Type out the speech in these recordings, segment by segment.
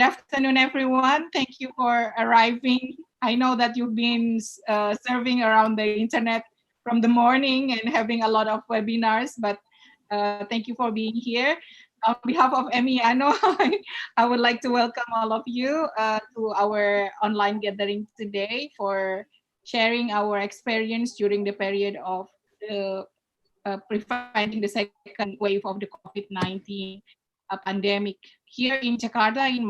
afternoon, everyone. Thank you for arriving. I know that you've been surfing around the internet from the morning and having a lot of webinars, but thank you for being here. On behalf of Emiano, I would like to welcome all of you to our online gathering today for sharing our experience during the period of the preventing the second wave of the COVID-19 pandemic. Here in Jakarta, in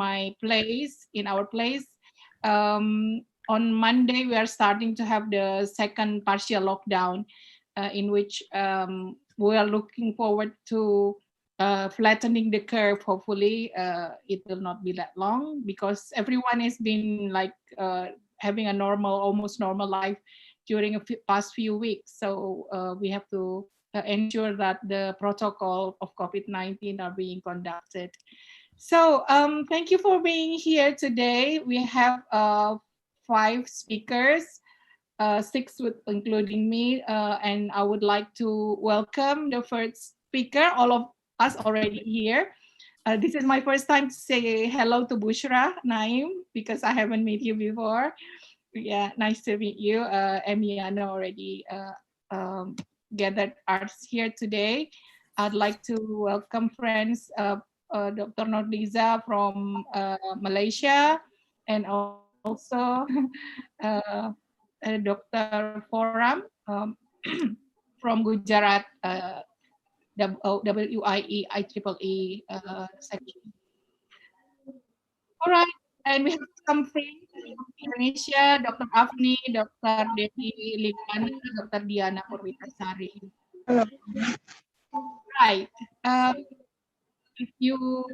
our place, on Monday, we are starting to have the second partial lockdown, in which we are looking forward to flattening the curve. Hopefully, it will not be that long because everyone has been like having a almost normal life during past few weeks. So we have to ensure that the protocol of COVID-19 are being conducted. So thank you for being here today. We have 5 speakers, six with including me, and I would like to welcome the first speaker. All of us already here. This is my first time to say hello to Bushra Naim because I haven't met you before. Yeah, nice to meet you. Emiano already gathered us here today. I'd like to welcome friends, Dr. Nordliza from Malaysia, and also uh, Dr. Foram from Gujarat, WIE, IEEE section. All right, and we have some friends from Indonesia, Dr. Afni, Dr. Devi Livana, Dr. Diana Purwitasari. Right. If you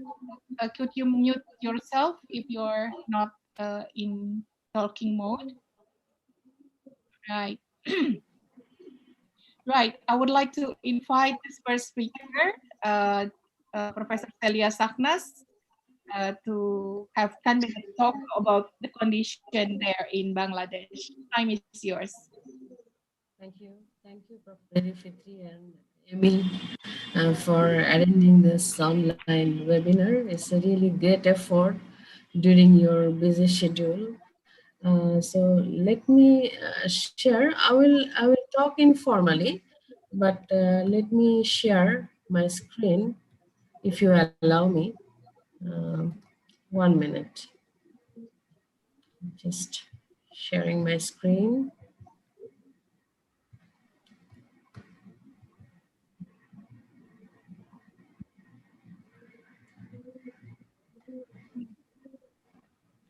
could you mute yourself if you're not in talking mode? Right. Right. I would like to invite this first speaker, Professor Celia Saknas, to have 10 minutes talk about the condition there in Bangladesh. Time is yours. Thank you, Prof. Fitri and Emil, for attending this online webinar. It's a really great effort during your busy schedule. So let me share. I will talk informally, but let me share my screen if you allow me. Um 1 minute. Just sharing my screen.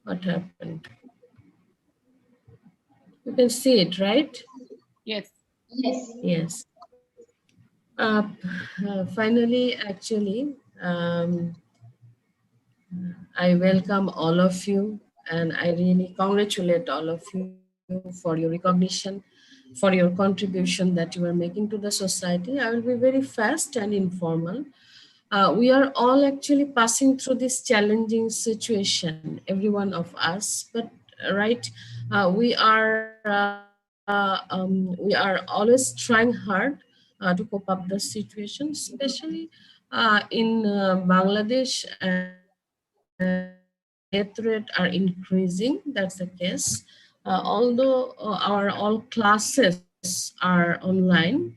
What happened? You can see it, right? Yes. Yes. Uh, Finally, actually, I welcome all of you and I really congratulate all of you for your recognition, for your contribution that you are making to the society. I will be very fast and informal. We are all actually passing through this challenging situation, every one of us. But right, we are always trying hard to cope up the situation, especially in Bangladesh, death rate are increasing. That's the case. Although our all classes are online,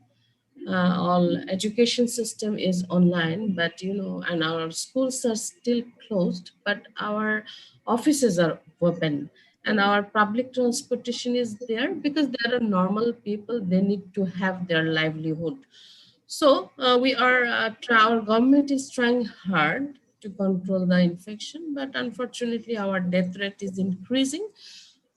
all education system is online, but and our schools are still closed, but our offices are open and our public transportation is there because there are normal people, they need to have their livelihood. So our government is trying hard to control the infection, but unfortunately our death rate is increasing.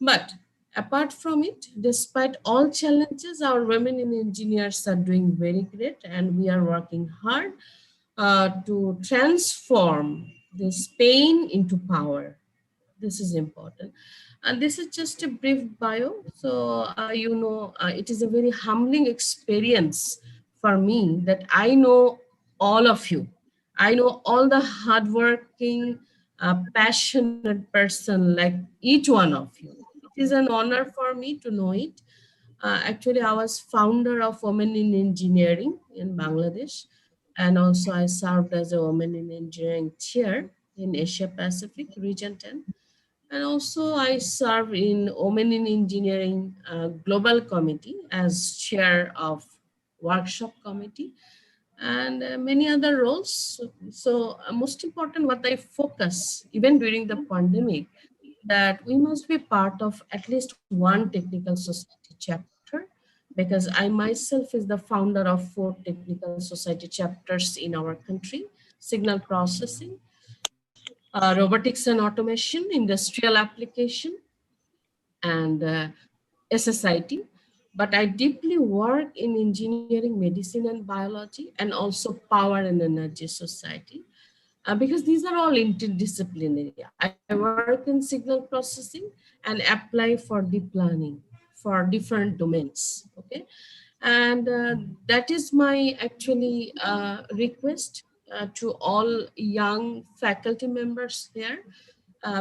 But apart from it, despite all challenges, our women in engineers are doing very great, and we are working hard to transform this pain into power. This is important. And this is just a brief bio. So, it is a very humbling experience for me that I know all of you. I know all the hardworking, passionate person like each one of you. It is an honor for me to know it. Actually, I was founder of Women in Engineering in Bangladesh, and also I served as a Women in Engineering chair. in Asia Pacific Region 10. And also I serve in Women in Engineering Global Committee as chair of workshop committee and many other roles. So most important, what I focus even during the pandemic, that we must be part of at least one technical society chapter, because I myself is the founder of 4 technical society chapters in our country: signal processing, robotics and automation, industrial application, and SSIT. But I deeply work in engineering, medicine, and biology, and also power and energy society, because these are all interdisciplinary. I work in signal processing and apply for deep learning for different domains. Okay, and that is my actually request to all young faculty members here.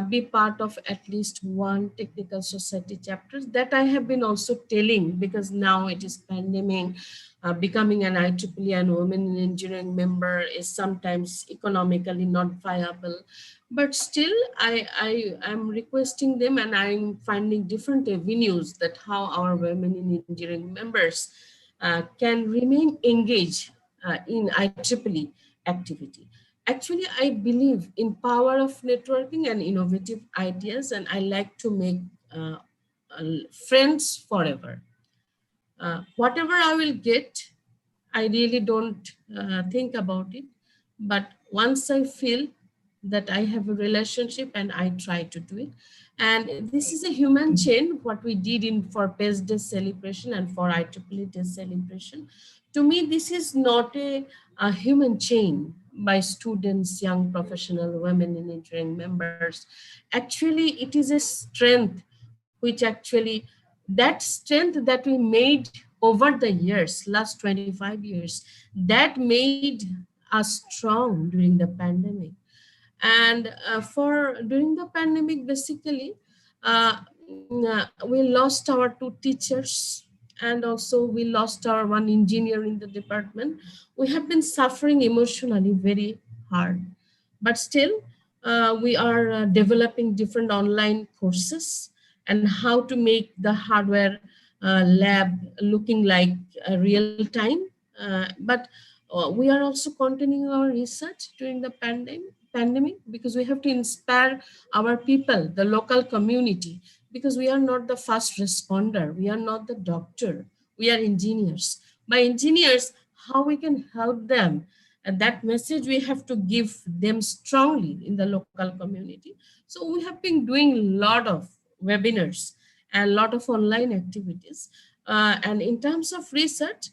Be part of at least one technical society chapters, that I have been also telling, because now it is pandemic. Becoming an IEEE and women in engineering member is sometimes economically not viable, but still I am requesting them, and I'm finding different avenues that how our women in engineering members can remain engaged in IEEE activity. Actually, I believe in power of networking and innovative ideas, and I like to make uh, friends forever. Whatever I will get, I really don't think about it. But once I feel that I have a relationship, and I try to do it. And this is a human chain, what we did in for PES Day celebration and for IEEE Day celebration. To me, this is not a human chain by students, young professional women in engineering members. Actually, it is a strength which actually, that strength that we made over the years, last 25 years, that made us strong during the pandemic. And for during the pandemic, basically, we lost our 2 teachers, and also we lost our one engineer in the department. We have been suffering emotionally very hard, but still we are developing different online courses and how to make the hardware lab looking like real time. But we are also continuing our research during the pandemic, because we have to inspire our people, the local community, because we are not the first responder, we are not the doctor, we are engineers. By engineers, how we can help them, and that message we have to give them strongly in the local community. So we have been doing a lot of webinars and a lot of online activities. And in terms of research,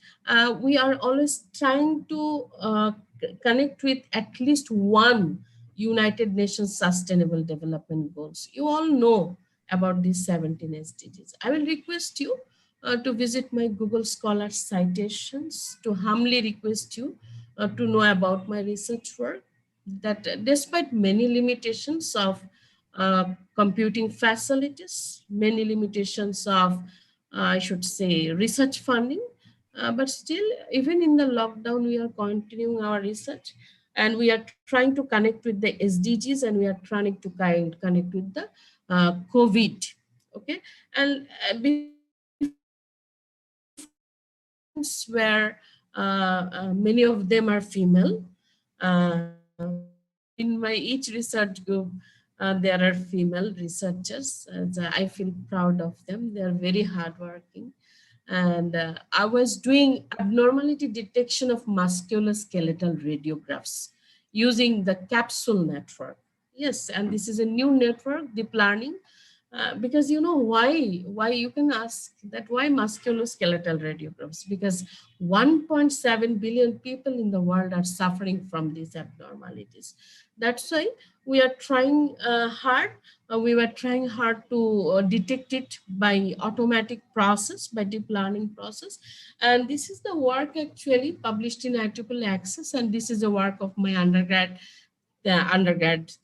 we are always trying to connect with at least one United Nations Sustainable Development Goals. You all know about these 17 SDGs. I will request you to visit my Google Scholar citations, to humbly request you to know about my research work, that despite many limitations of computing facilities, many limitations of, I should say, research funding, but still, even in the lockdown, we are continuing our research, and we are trying to connect with the SDGs, and we are trying to connect with the COVID. Okay, and before that, my students were many of them are female. In my each research group, there are female researchers. I feel proud of them. They are very hardworking. And I was doing abnormality detection of musculoskeletal radiographs using the capsule network. Yes, and this is a new network, deep learning, because you know why you can ask that, why musculoskeletal radiographs? Because 1.7 billion people in the world are suffering from these abnormalities. That's why we are trying hard. We were trying hard to detect it by automatic process, by deep learning process. And this is the work actually published in IEEE Access, and this is the work of my undergrad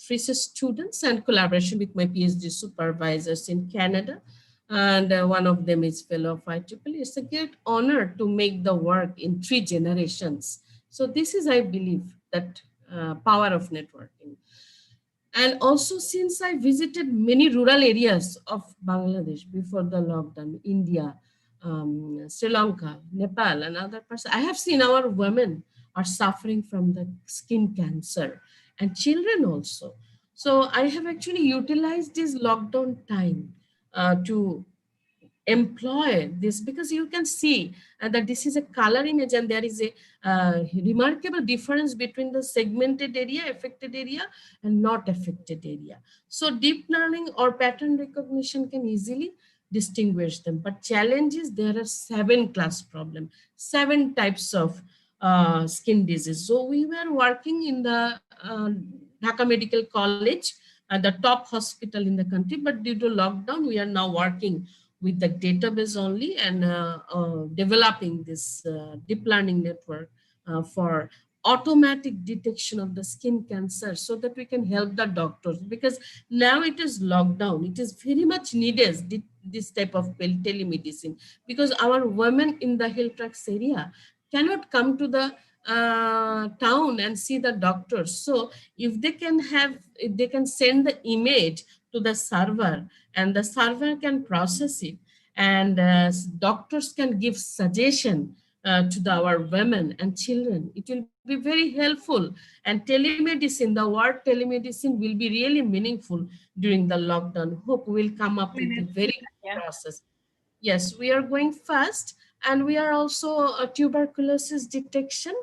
thesis students, and collaboration with my PhD supervisors in Canada. And one of them is fellow of IEEE. It's a great honor to make the work in 3 generations. So this is, I believe, that power of networking. And also, since I visited many rural areas of Bangladesh before the lockdown, India, Sri Lanka, Nepal, and other parts, I have seen our women are suffering from the skin cancer and children also. So I have actually utilized this lockdown time to employ this, because you can see that this is a color image and there is a remarkable difference between the segmented area, affected area, and not affected area. So deep learning or pattern recognition can easily distinguish them, but challenge is there are 7 class problem, 7 types of skin disease. So we were working in the Dhaka Medical College, the top hospital in the country, but due to lockdown we are now working with the database only, and developing this deep learning network for automatic detection of the skin cancer, so that we can help the doctors, because now it is lockdown, it is very much needed, this type of telemedicine, because our women in the hill tracts area cannot come to the town and see the doctors. So if they can send the image to the server, and the server can process it, and doctors can give suggestion our women and children, it will be very helpful. And telemedicine, the word telemedicine will be really meaningful during the lockdown. Hope we'll come up with a Minutes. very good Yeah. process. Yes, we are going fast, and we are also tuberculosis detection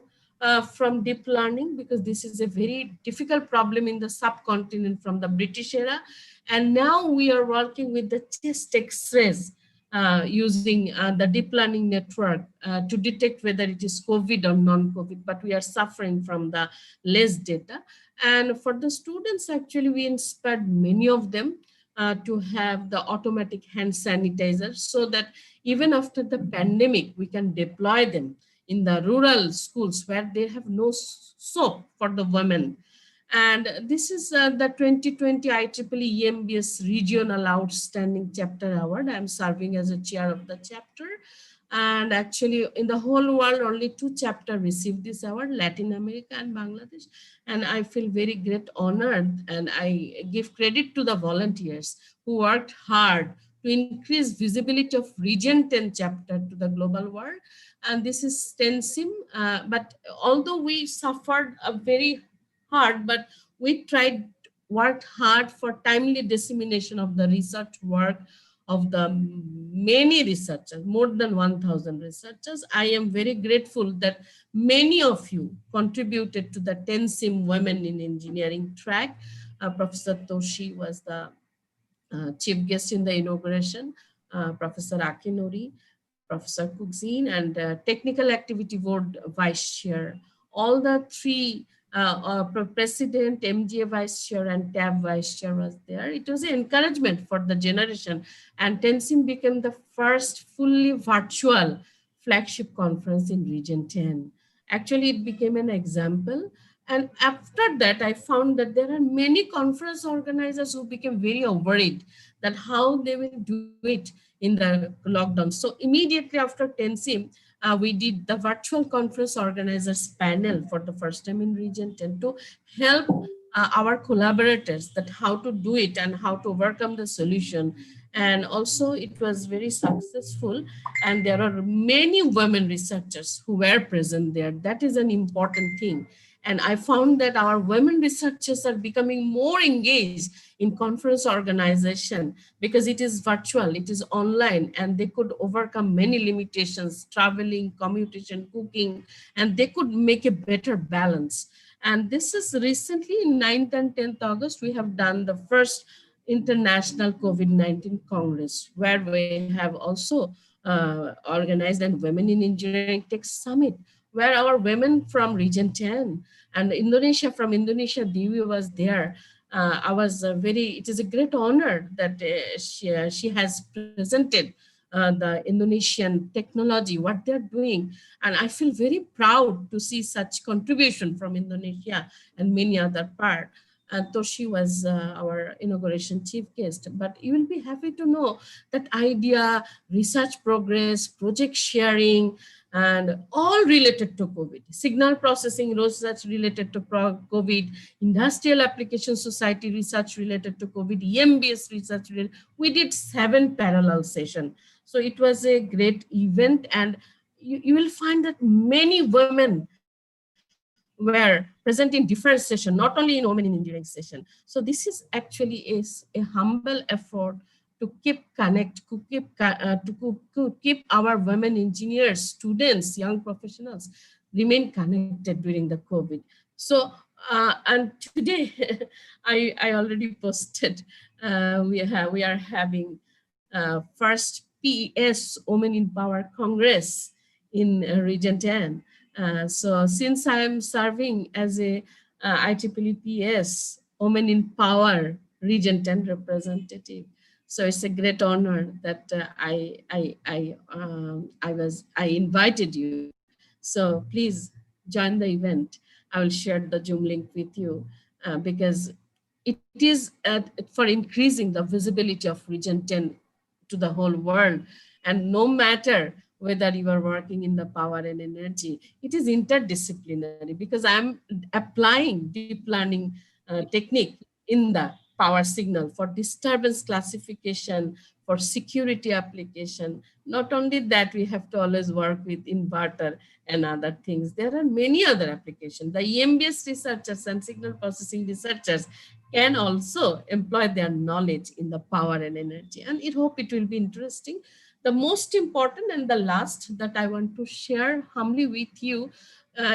from deep learning, because this is a very difficult problem in the subcontinent from the British era. And now we are working with the chest X-rays using the deep learning network to detect whether it is COVID or non-COVID, but we are suffering from the less data. And for the students, actually, we inspired many of them to have the automatic hand sanitizer, so that even after the pandemic, we can deploy them in the rural schools where they have no soap for the women. And this is the 2020 IEEE EMBS Regional Outstanding Chapter Award. I'm serving as a chair of the chapter. And actually, in the whole world, only 2 chapters received this award, Latin America and Bangladesh. And I feel very great honored, and I give credit to the volunteers who worked hard to increase visibility of Region 10 chapter to the global world. And this is TENSIM. But although we suffered a very hard, but we tried, worked hard for timely dissemination of the research work of the many researchers, more than 1,000 researchers. I am very grateful that many of you contributed to the TENSIM Women in Engineering track. Professor Toshi was the chief guest in the inauguration, Professor Akinori, Professor Kugzin, and Technical Activity Board Vice Chair. All the 3 President, MGA Vice Chair, and TAB Vice Chair was there. It was an encouragement for the generation, and TENSIM became the first fully virtual flagship conference in Region 10. Actually, it became an example. And after that, I found that there are many conference organizers who became very worried that how they will do it in the lockdown. So immediately after TENSIM, we did the virtual conference organizers panel for the first time in Region 10 to help our collaborators that how to do it and how to overcome the solution. And also it was very successful, and there are many women researchers who were present there. That is an important thing. And I found that our women researchers are becoming more engaged in conference organization, because it is virtual, it is online, and they could overcome many limitations, traveling, commutation, cooking, and they could make a better balance. And this is recently in 9th and 10th August, we have done the first International COVID-19 Congress, where we have also organized an Women in Engineering Tech Summit, where our women from Region 10 and Indonesia, from Indonesia, Dewi was there. I was it is a great honor that she has presented the Indonesian technology, what they're doing. And I feel very proud to see such contribution from Indonesia and many other part. And Toshi was our inauguration chief guest. But you will be happy to know that idea, research progress, project sharing, and all related to COVID. Signal processing research related to COVID, industrial application society research related to COVID, EMBS research related. We did 7 parallel sessions. So it was a great event, and you will find that many women were present in different sessions, not only in women in engineering session. So this is actually is a humble effort to keep connect, to keep our women engineers, students, young professionals remain connected during the COVID. So and today I already posted, we are having first PS Women in Power Congress in Region 10. So since I am serving as a IEEE PS Women in Power Region 10 representative, so it's a great honor that I invited you. So please join the event. I will share the Zoom link with you because it is for increasing the visibility of Region 10 to the whole world. And no matter whether you are working in the power and energy, it is interdisciplinary because I'm applying deep learning technique in the power signal for disturbance classification, for security application. Not only that, we have to always work with inverter and other things. There are many other applications. The EMBS researchers and signal processing researchers can also employ their knowledge in the power and energy. And I hope it will be interesting. The most important and the last that I want to share humbly with you,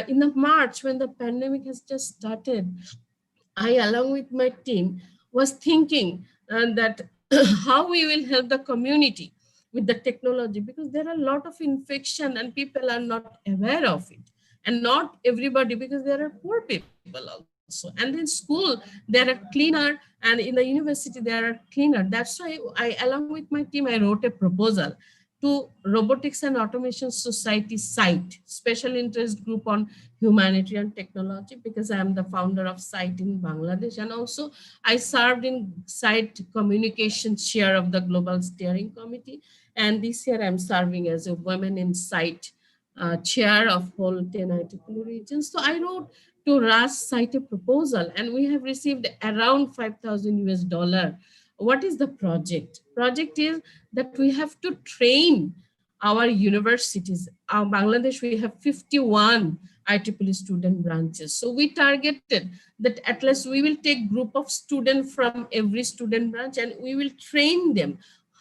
in the March when the pandemic has just started, I, along with my team, was thinking that how we will help the community with the technology, because there are a lot of infection and people are not aware of it. And not everybody, because there are poor people also. And in school, there are cleaner, and in the university, there are cleaner. That's why along with my team, I wrote a proposal to Robotics and Automation Society site, special interest group on humanity and technology, because I am the founder of site in Bangladesh. And also I served in site communication chair of the global steering committee. And this year I'm serving as a women in site chair of whole 10 IEEE regions. So I wrote to RAS site a proposal, and we have received around 5,000 US dollar. What is the project? Project is that we have to train our universities. Bangladesh, we have 51 IEEE student branches. So we targeted that at least we will take group of students from every student branch, and we will train them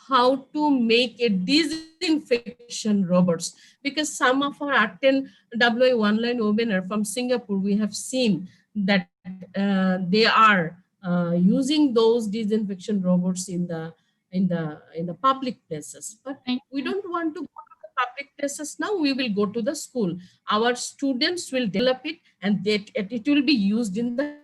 how to make a disinfection robots. Because some of our 10 WA one-line webinar from Singapore, we have seen that they are using those disinfection robots in the public places. But we don't want to go to the public places now. We will go to the school. Our students will develop it, and it will be used in the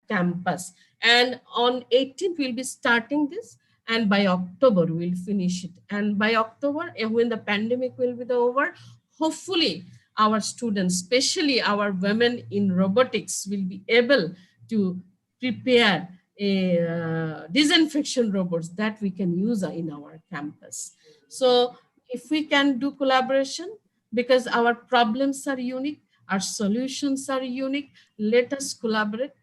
campus. And on 18th, we'll be starting this, and by October, we'll finish it. And by October, when the pandemic will be over, hopefully our students, especially our women in robotics, will be able to prepare a disinfection robots that we can use in our campus. So if we can do collaboration, because our problems are unique, our solutions are unique, let us collaborate.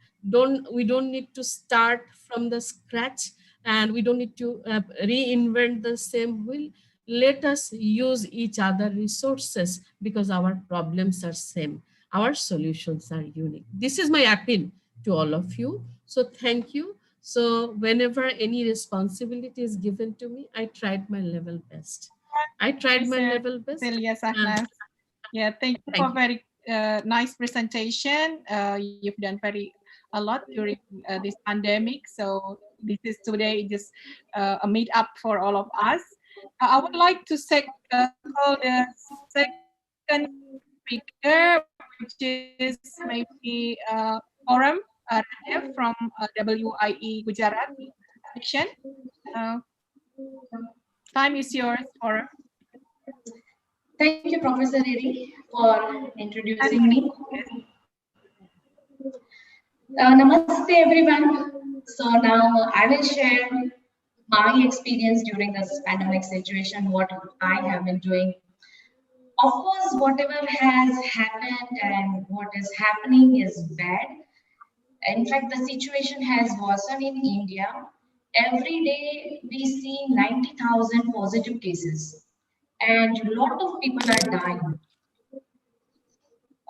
We don't need to start from the scratch, and we don't need to reinvent the same wheel. Let us use each other resources, because our problems are same, our solutions are unique. This is my appeal to all of you. So thank you. So whenever any responsibility is given to me, I tried my level best. I tried my level best. Yeah, thank you for very nice presentation. You've done a lot during this pandemic. So this is today just a meet up for all of us. I would like to call the second speaker, which is maybe Forum from WIE Gujarat section. Time is yours, Forum. Thank you, Professor Iri, for introducing me. Namaste, everyone. So now I will share my experience during this pandemic situation, what I have been doing Of course, whatever has happened and what is happening is bad. In fact, the situation has worsened in India. Every day we see 90,000 positive cases, and a lot of people are dying.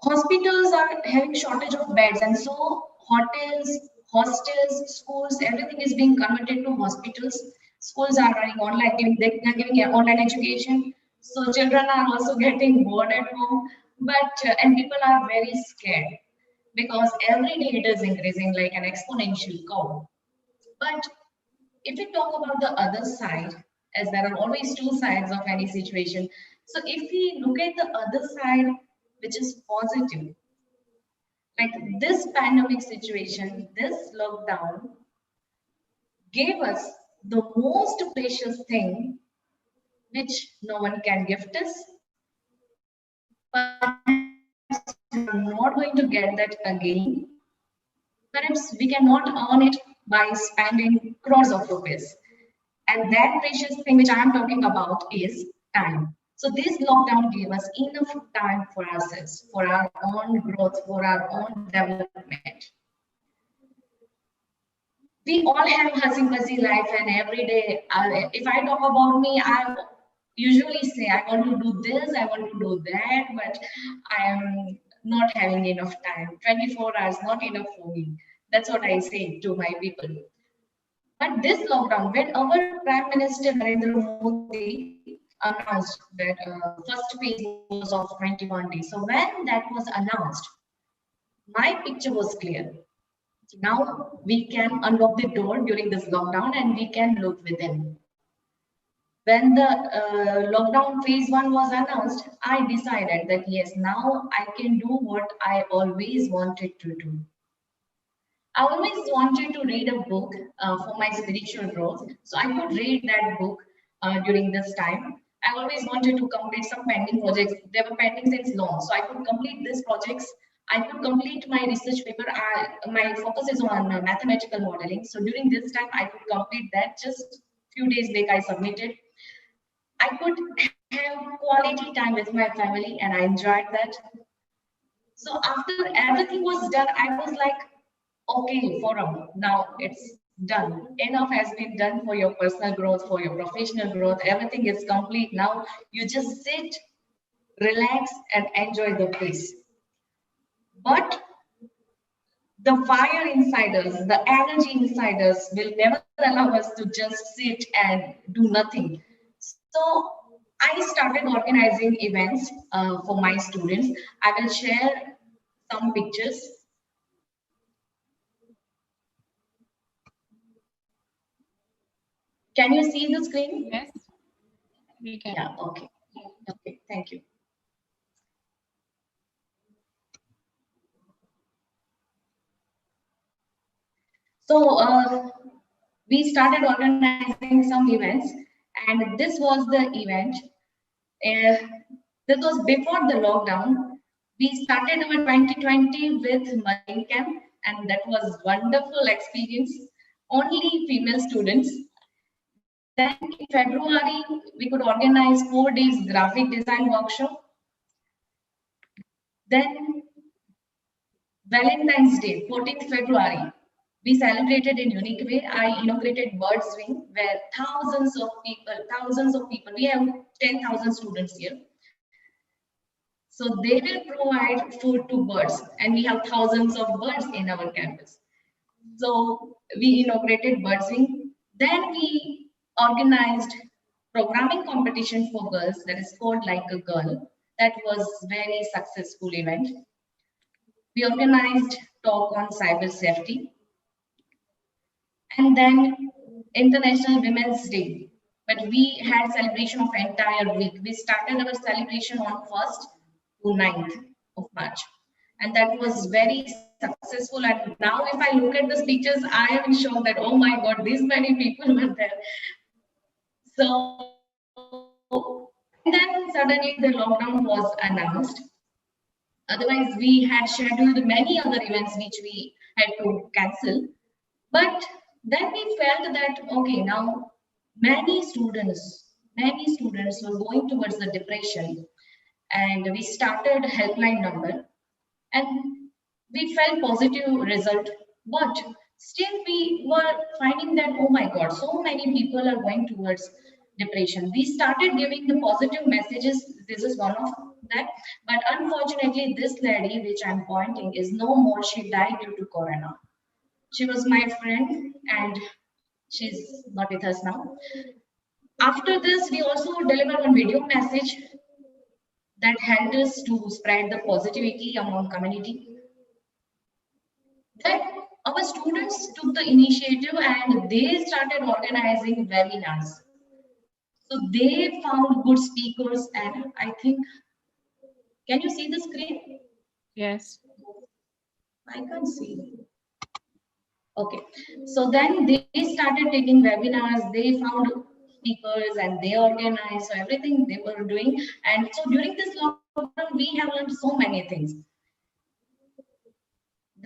Hospitals are having shortage of beds, and so hotels, hostels, schools, everything is being converted to hospitals. Schools are running online, they are giving online education, so children are also getting bored at home. But and people are very scared because every day it is increasing like an exponential curve. But if we talk about the other side, as there are always two sides of any situation, so if we look at the other side, which is positive, like this pandemic situation, this lockdown gave us the most precious thing which no one can gift us. Perhaps we are not going to get that again. Perhaps we cannot earn it by spending crores of rupees. And that precious thing which I am talking about is time. So this lockdown gave us enough time for ourselves, for our own growth, for our own development. We all have hussy fuzzy life, and every day, if I talk about me, I usually say I want to do this, I want to do that, but I am not having enough time. 24 hours not enough for me. That's what I say to my people. But this lockdown, when our Prime Minister Narendra Modi announced that first phase was of 21 days, so when that was announced, my picture was clear. Now we can unlock the door during this lockdown and we can look within. When the lockdown phase one was announced, I decided that yes, now I can do what I always wanted to do. I always wanted to read a book for my spiritual growth, so I could read that book during this time. I always wanted to complete some pending projects. They were pending since long, so I could complete these projects. I could complete my research paper. My focus is on mathematical modeling. So during this time, I could complete that. Just few days back, I submitted. I could have quality time with my family, and I enjoyed that. So after everything was done, I was like, okay, forum, now it's done. Enough has been done for your personal growth, for your professional growth. Everything is complete. Now you just sit, relax, and enjoy the peace. But the fire inside us, the energy inside us will never allow us to just sit and do nothing. So I started organizing events for my students. I will share some pictures. Can you see the screen? Yes, we can. Yeah, okay. Okay, thank you. So we started organizing some events, and this was the event. Uh, this was before the lockdown. We started our 2020 with Marine Camp, and that was wonderful experience. Only female students. Then in February, we could organize 4 days graphic design workshop. Then Valentine's Day, 14th February, we celebrated in unique way. I inaugurated Bird Swing, where thousands of people, we have 10,000 students here. So they will provide food to birds, and we have thousands of birds in our campus. So we inaugurated Bird Swing. Then we organized programming competition for girls that is called Like a Girl. That was very successful event. We organized talk on cyber safety, and then International Women's Day. But we had celebration of entire week. We started our celebration on 1st to 9th of March. And that was very successful. And now if I look at these pictures, I am in shock that, oh my God, these many people were there. So, and then suddenly the lockdown was announced. Otherwise, we had scheduled many other events which we had to cancel. But then we felt that, okay, now many students were going towards the depression. and we started helpline number, and we felt positive result, but still we were finding that, oh my god, so many people are going towards depression. We started giving the positive messages. This is one of that, but unfortunately this lady which I'm pointing is no more. She died due to corona. She was my friend and she's not with us now. After this, we also deliver one video message that helped us to spread the positivity among community. That our students took the initiative and they started organizing webinars. So they found good speakers, and I think, can you see the screen? Yes. I can't see. Okay, so then they started taking webinars, they found speakers and they organized, so everything they were doing. And so during this lockdown, we have learned so many things.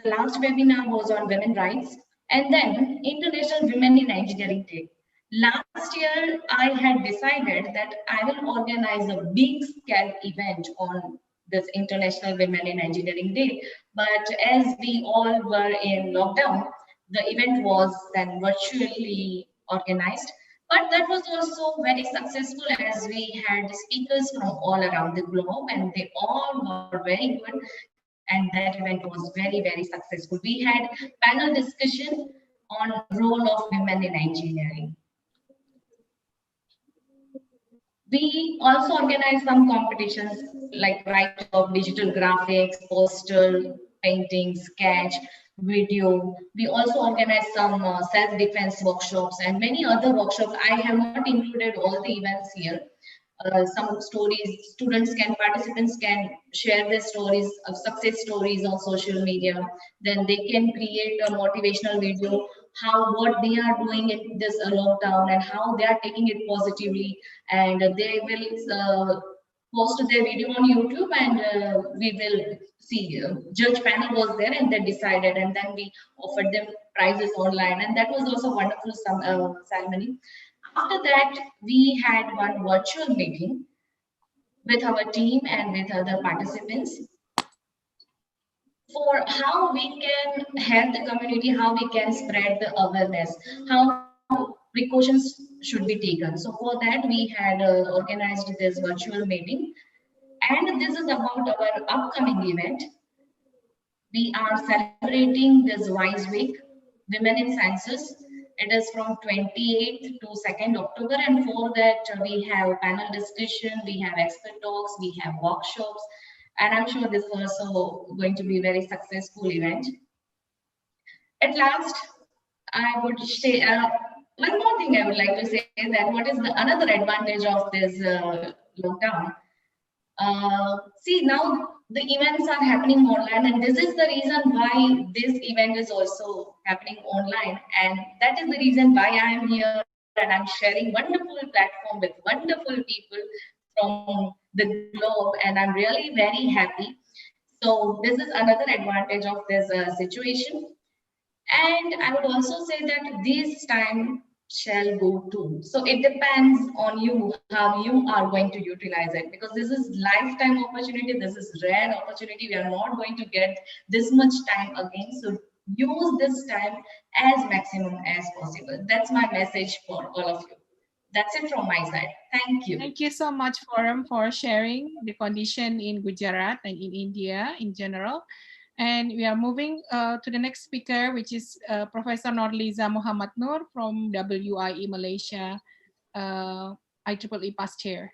The last webinar was on women rights, and then International Women in Engineering Day. Last year, I had decided that I will organize a big scale event on this International Women in Engineering Day. But as we all were in lockdown, the event was then virtually organized. But that was also very successful as we had speakers from all around the globe and they all were very good. And that event was very, very successful. We had panel discussion on role of women in engineering. We also organized some competitions like write-up, digital graphics, poster, painting, sketch, video. We also organized some self-defense workshops and many other workshops. I have not included all the events here. Some stories, students can, participants can share their stories of success stories on social media. Then they can create a motivational video, how what they are doing in this lockdown and how they are taking it positively. And they will post their video on YouTube and we will see. Judge panel was there and they decided, and then we offered them prizes online, and that was also a wonderful ceremony. After that, we had one virtual meeting with our team and with other participants for how we can help the community, how we can spread the awareness, how precautions should be taken. So for that, we had organized this virtual meeting, and this is about our upcoming event. We are celebrating this WISE Week, Women in Sciences. It is from 28th to 2nd October, and for that we have panel discussion, we have expert talks, we have workshops, and I'm sure this is also going to be a very successful event. At last, I would say one more thing I would like to say, that what is the another advantage of this lockdown. See, now the events are happening online, and this is the reason why this event is also happening online, and that is the reason why I am here and I'm sharing wonderful platform with wonderful people from the globe, and I'm really very happy. So this is another advantage of this situation. And I would also say that this time shall go too. So it depends on you how you are going to utilize it, because this is lifetime opportunity. This is rare opportunity. We are not going to get this much time again. So use this time as maximum as possible. That's my message for all of you. That's it from my side. Thank you. Thank you so much, Forum, for sharing the condition in Gujarat and in India in general. And we are moving to the next speaker, which is Professor Norliza Muhammad Nur from WIE Malaysia, IEEE past chair.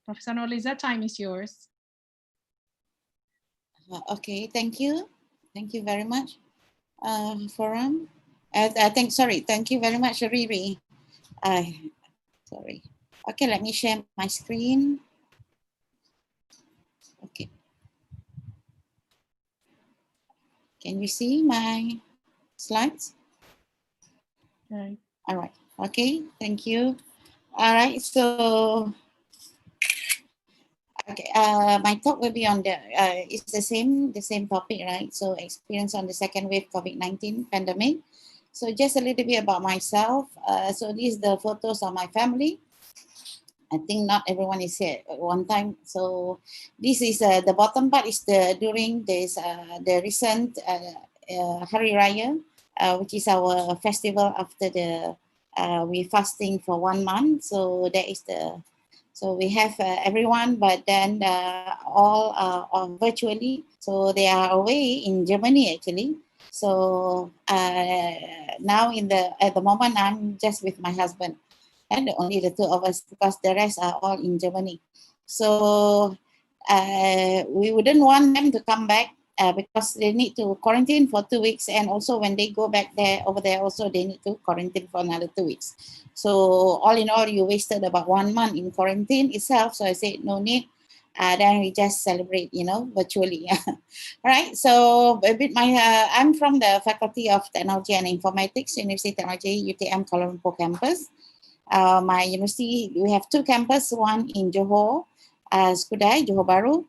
Professor Norliza, time is yours. Okay, thank you. Thank you very much, Forum. Thank you very much, Riri. Sorry. Okay, let me share my screen. Okay. Can you see my slides? Right. All right. Okay, thank you. All right, so okay, my talk will be on it's the same topic, right? So experience on the second wave COVID-19 pandemic. So just a little bit about myself. So these are the photos of my family. I think not everyone is here at one time. So this is the bottom part is during this the recent Hari Raya, which is our festival after the we fasting for 1 month. So that is so we have everyone, but then all on virtually. So they are away in Germany actually. So now at the moment I'm just with my husband, and only the two of us, because the rest are all in Germany. So we wouldn't want them to come back because they need to quarantine for 2 weeks, and also when they go back there over there also they need to quarantine for another 2 weeks. So all in all, you wasted about 1 month in quarantine itself. So I said no need. Then we just celebrate, virtually. All right. So a bit I'm from the Faculty of Technology and Informatics, University of Technology, UTM Kuala Lumpur campus. My university, we have 2 campuses, one in Johor, Skudai, Johor Bahru,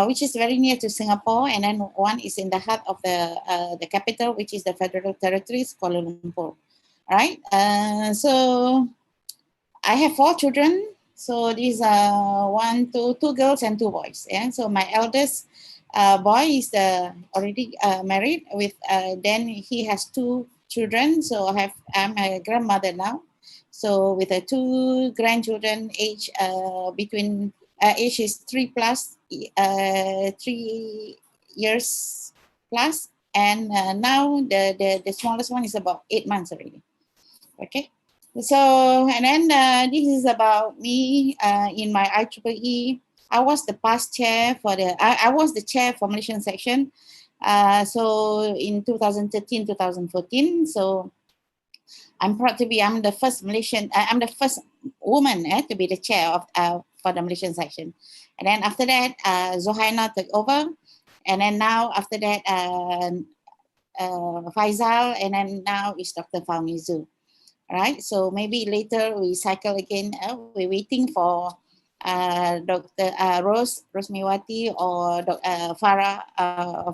which is very near to Singapore, and then one is in the heart of the capital, which is the Federal Territories, Kuala Lumpur. All right. So I have 4 children. So these are 2 girls and 2 boys. Yeah. So my eldest boy is already married with. Then he has 2 children. So I'm a grandmother now. So with the 2 grandchildren, age between age is 3 plus, 3 years plus, and now the smallest one is about 8 months already. Okay. So, and then this is about me in my IEEE. I was the past chair for I was the chair for Malaysian section. So in 2013, 2014. So I'm proud to be, I'm the first woman to be the chair of for the Malaysian section. And then after that, Zohaina took over. And then now after that, Faisal, and then now is Dr. Fahmizu. All right, so maybe later we cycle again. We're waiting for Dr. Rosmiwati or Farah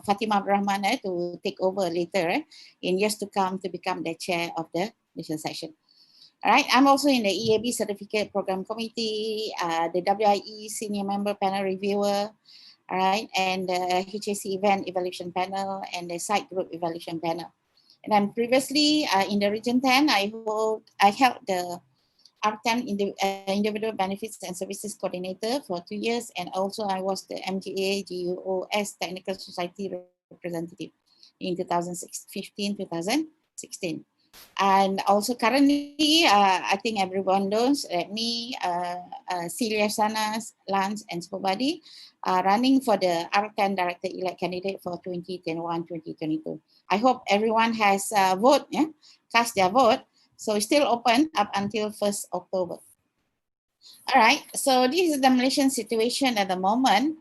Fatima Abdurrahman to take over later in years to come to become the chair of the mission section. All right, I'm also in the EAB Certificate Program Committee, the WIE Senior Member Panel Reviewer, all right, and the HAC Event Evaluation Panel and the Site Group Evaluation Panel. And then previously in the Region 10, I held the R10 Individual Benefits and Services Coordinator for 2 years, and also I was the MGA GUOS Technical Society representative in 2015, 2016. And also currently, I think everyone knows that me, Celia Sanas, Lance, and Spobadi are running for the R10 Director-elect candidate for 2021-2022. I hope everyone has cast their vote. So it's still open up until 1st October. All right, so this is the Malaysian situation at the moment.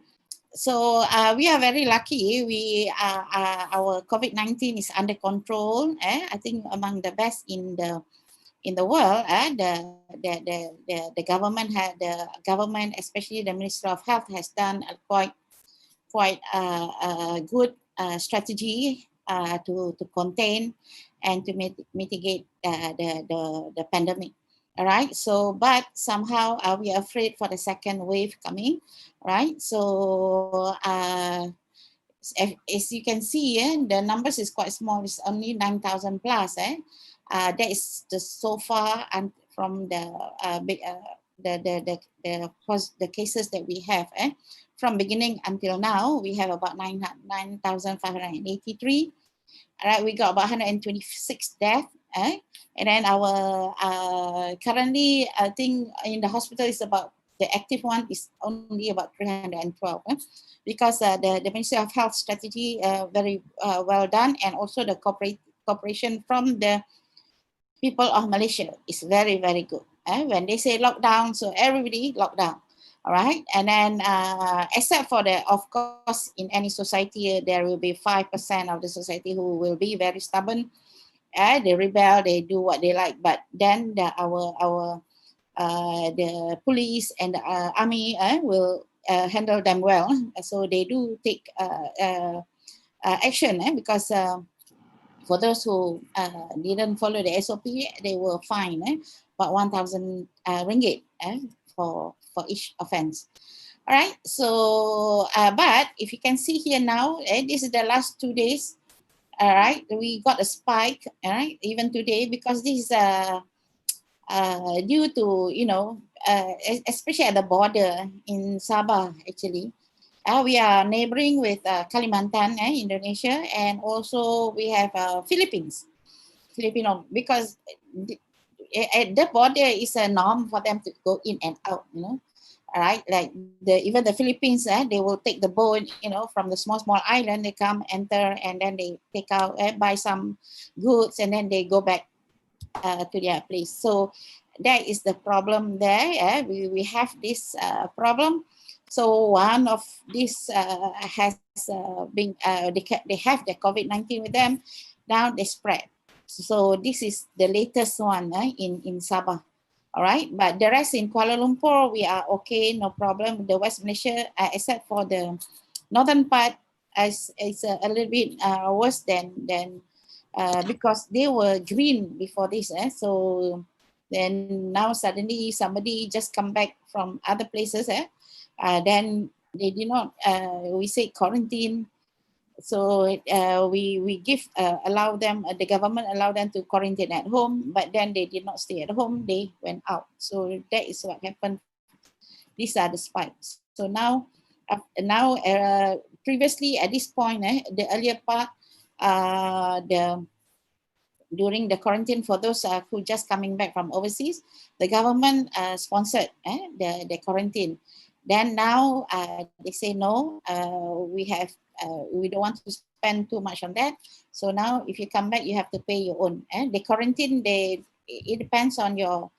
So we are very lucky. Our COVID-19 is under control. I think among the best in the world. The government, especially the Minister of Health, has done a quite good strategy to contain and to mitigate the pandemic. All right. So, but somehow we are afraid for the second wave coming. Right. So, as you can see, the numbers is quite small. It's only 9,000 plus. That is so far and from the cases that we have. From beginning until now, we have about 9,583. All right, we got about 126 deaths. And then our currently, I think in the hospital is about, the active one is only about 312. Because the Ministry of Health strategy very well done, and also the cooperation from the people of Malaysia is very, very good. When they say lockdown, so everybody locked down. All right, and then except for of course, in any society, there will be 5% of the society who will be very stubborn. They rebel, they do what they like, but then the police and the army will handle them well. So they do take action because for those who didn't follow the SOP, they were fined about 1,000 ringgit for each offense. All right, so but if you can see here now, this is the last 2 days. All right, we got a spike. All right, even today, because this is due to, you know, especially at the border in Sabah. Actually, we are neighboring with Kalimantan, Indonesia, and also we have Filipino, because at the border is a norm for them to go in and out, you know. All right, like even the Philippines, they will take the boat, you know, from the small island. They come, enter, and then they take out, buy some goods, and then they go back to their place. So that is the problem there. We have this problem. So one of these has been they have the COVID-19 with them. Now they spread. So this is the latest one in Sabah. All right, but the rest in Kuala Lumpur, we are okay, no problem. The West Malaysia, except for the northern part, is a little bit worse than because they were green before this. So then now suddenly somebody just come back from other places. Then they did not, we say quarantine. So we give allow them, the government allowed them to quarantine at home, but then they did not stay at home, they went out. So that is what happened. These are the spikes. So now previously at this point, the earlier part, during the quarantine, for those who just coming back from overseas, the government sponsored the quarantine. Then now they say no, we don't want to spend too much on that. So now if you come back, you have to pay your own. The quarantine, it depends on your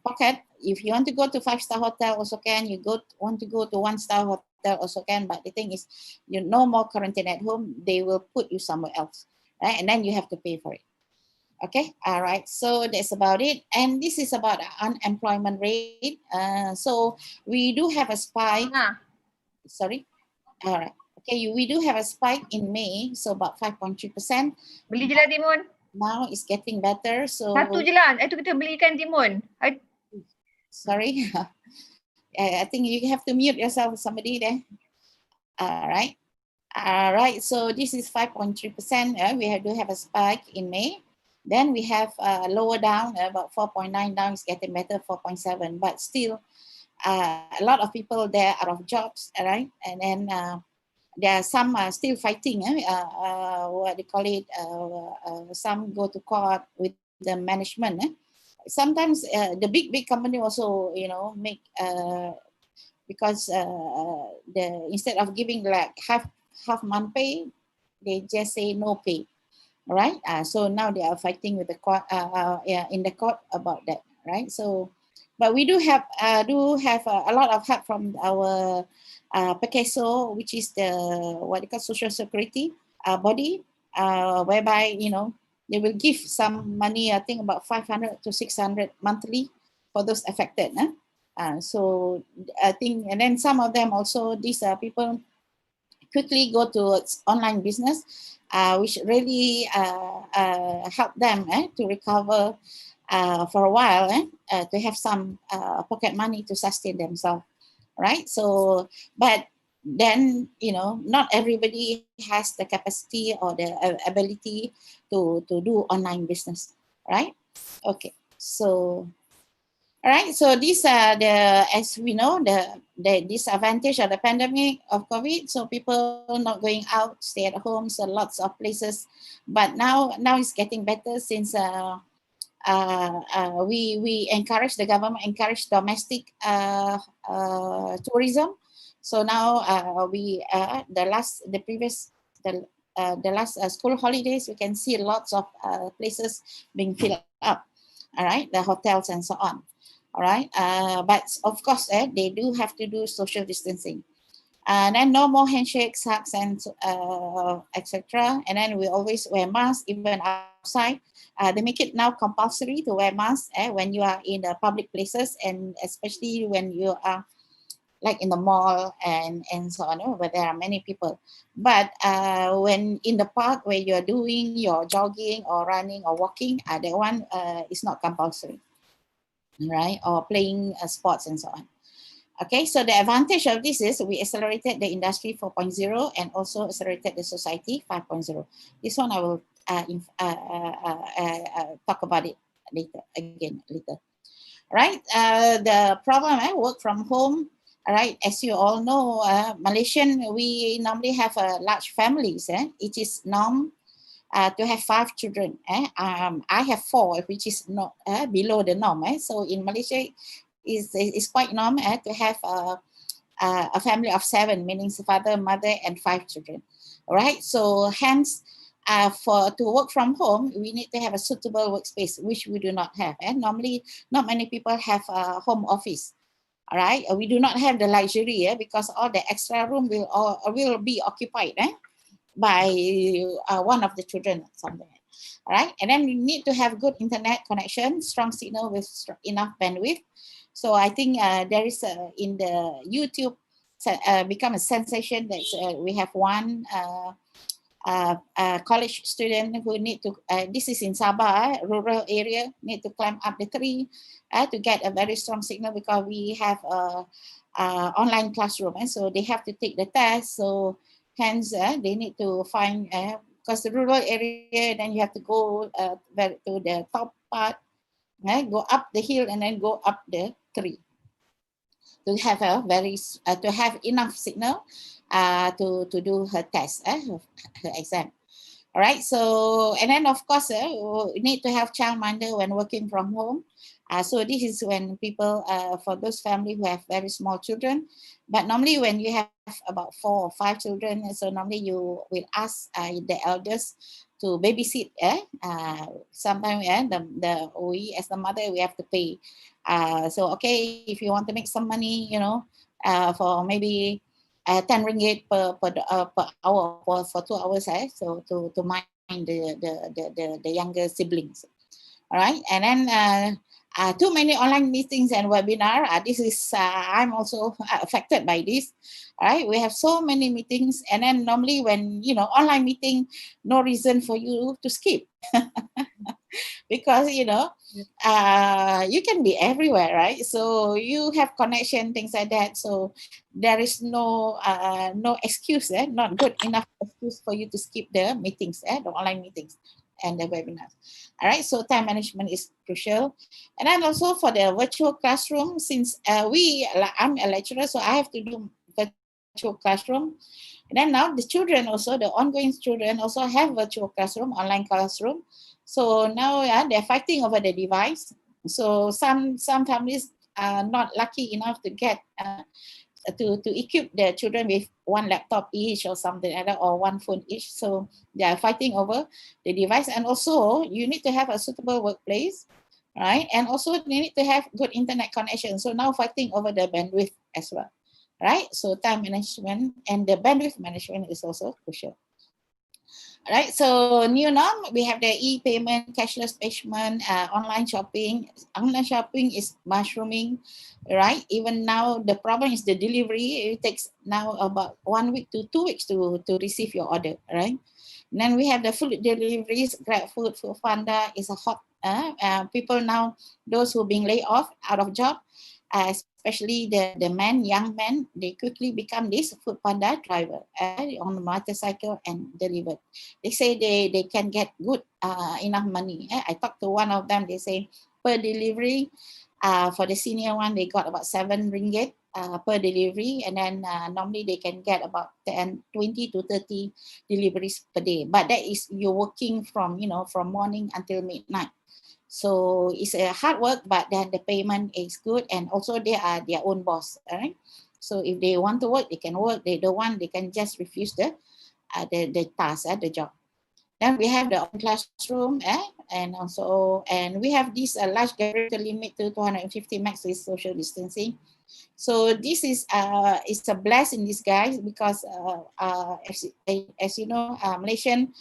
pocket. If you want to go to 5-star hotel, also can. You want to go to 1-star hotel, also can. But the thing is, you no more quarantine at home. They will put you somewhere else, right? And then you have to pay for it. Okay, all right, so that's about it. And this is about the unemployment rate. So we do have a spike. Sorry, all right. Okay, we do have a spike in May, so about 5.3%. Beli je lah timun. Now it's getting better. So Satu je lah. Itu kita belikan timun. Sorry, I think you have to mute yourself, somebody there. All right. All right, so this is 5.3%. We do have a spike in May. Then we have lower down, about 4.9 down, is getting better, 4.7. But still, a lot of people there are out of jobs, right? And then there are some still fighting, what they call it, some go to court with the management. Sometimes the big company also, you know, make, because instead of giving like half month pay, they just say no pay. Right, so now they are fighting with the court, in the court about that, right? So, but we do have a lot of help from our PKSO, which is the what they call Social Security body, whereby, you know, they will give some money. I think about 500 to 600 monthly for those affected. So I think, and then some of them also, these people quickly go to online business. Which really help them to recover for a while, to have some pocket money to sustain themselves, right? So, but then, you know, not everybody has the capacity or the ability to do online business, right? Okay, so all right, so these are as we know, the disadvantage of the pandemic of COVID. So people not going out, stay at home, so lots of places. But now it's getting better since we encourage, the government encourage domestic tourism. So now the last school holidays, we can see lots of places being filled up. All right, the hotels and so on. All right, but of course, they do have to do social distancing. And then no more handshakes, hugs, and etc. And then we always wear masks, even outside. They make it now compulsory to wear masks when you are in the public places, and especially when you are like in the mall and so on, where there are many people. But when in the park where you are doing your jogging or running or walking, that one is not compulsory. Right, or playing sports and so on. Okay, so the advantage of this is we accelerated the industry 4.0 and also accelerated the society 5.0. This one I will talk about it later. Right, the problem, work from home. All right, as you all know, Malaysian, we normally have large families. It is norm to have 5 children. I have 4, which is not below the norm. So in Malaysia, is quite norm to have a family of 7, meaning father, mother, and 5 children. All right, so hence, to work from home, we need to have a suitable workspace, which we do not have. Normally, not many people have a home office. All right, we do not have the luxury because all the extra room will be occupied by one of the children, something. All right, and then we need to have good internet connection, strong signal with enough bandwidth. So I think there is in the YouTube become a sensation that we have one college student who need to, this is in Sabah, rural area, need to climb up the tree to get a very strong signal because we have online classroom, and so they have to take the test. So hence they need to find, because the rural area, then you have to go to the top part, go up the hill and then go up the tree to have a to have enough signal to do her test, her exam. All right, so, and then of course, we need to have childminder when working from home. So this is when people, for those family who have very small children, but normally when you have about 4 or 5 children, so normally you will ask the elders to babysit. Sometimes we as the mother, we have to pay. So okay, if you want to make some money, for maybe 10 ringgit per hour for 2 hours, so to mind the younger siblings. All right, and then too many online meetings and webinar. This is I'm also affected by this. All right, we have so many meetings, and then normally when online meeting, no reason for you to skip. Because you can be everywhere, right? So you have connection, things like that. So there is no excuse, not good enough excuse for you to skip the meetings, the online meetings and the webinars. All right, so time management is crucial. And then also for the virtual classroom, since I'm a lecturer, so I have to do virtual classroom. And then now the children also, the ongoing children also have virtual classroom, online classroom. So now they're fighting over the device. So some families are not lucky enough to get to equip their children with one laptop each or something like that, or one phone each. So they are fighting over the device. And also you need to have a suitable workplace, right? And also you need to have good internet connection. So now fighting over the bandwidth as well, right? So time management and the bandwidth management is also crucial. Right, so new norm, we have the e-payment, cashless payment, online shopping. Online shopping is mushrooming, right? Even now, the problem is the delivery. It takes now about 1 week to 2 weeks to receive your order, right? And then we have the food deliveries, GrabFood, Foodpanda is a hot. People now, those who are being laid off, out of job, especially the young men, they quickly become this Foodpanda driver on the motorcycle and delivered. They say they can get good enough money. I talked to one of them, they say per delivery, for the senior one, they got about 7 ringgit per delivery. And then normally they can get about 20 to 30 deliveries per day. But that is you're working from morning until midnight. So it's a hard work, but then the payment is good, and also they are their own boss. All right. So if they want to work, they can work. They don't want, they can just refuse the task, the job. Then we have the classroom, and we have this large gathering limit to 250 max with social distancing. So this is it's a blessing in disguise because as you know, Malaysian,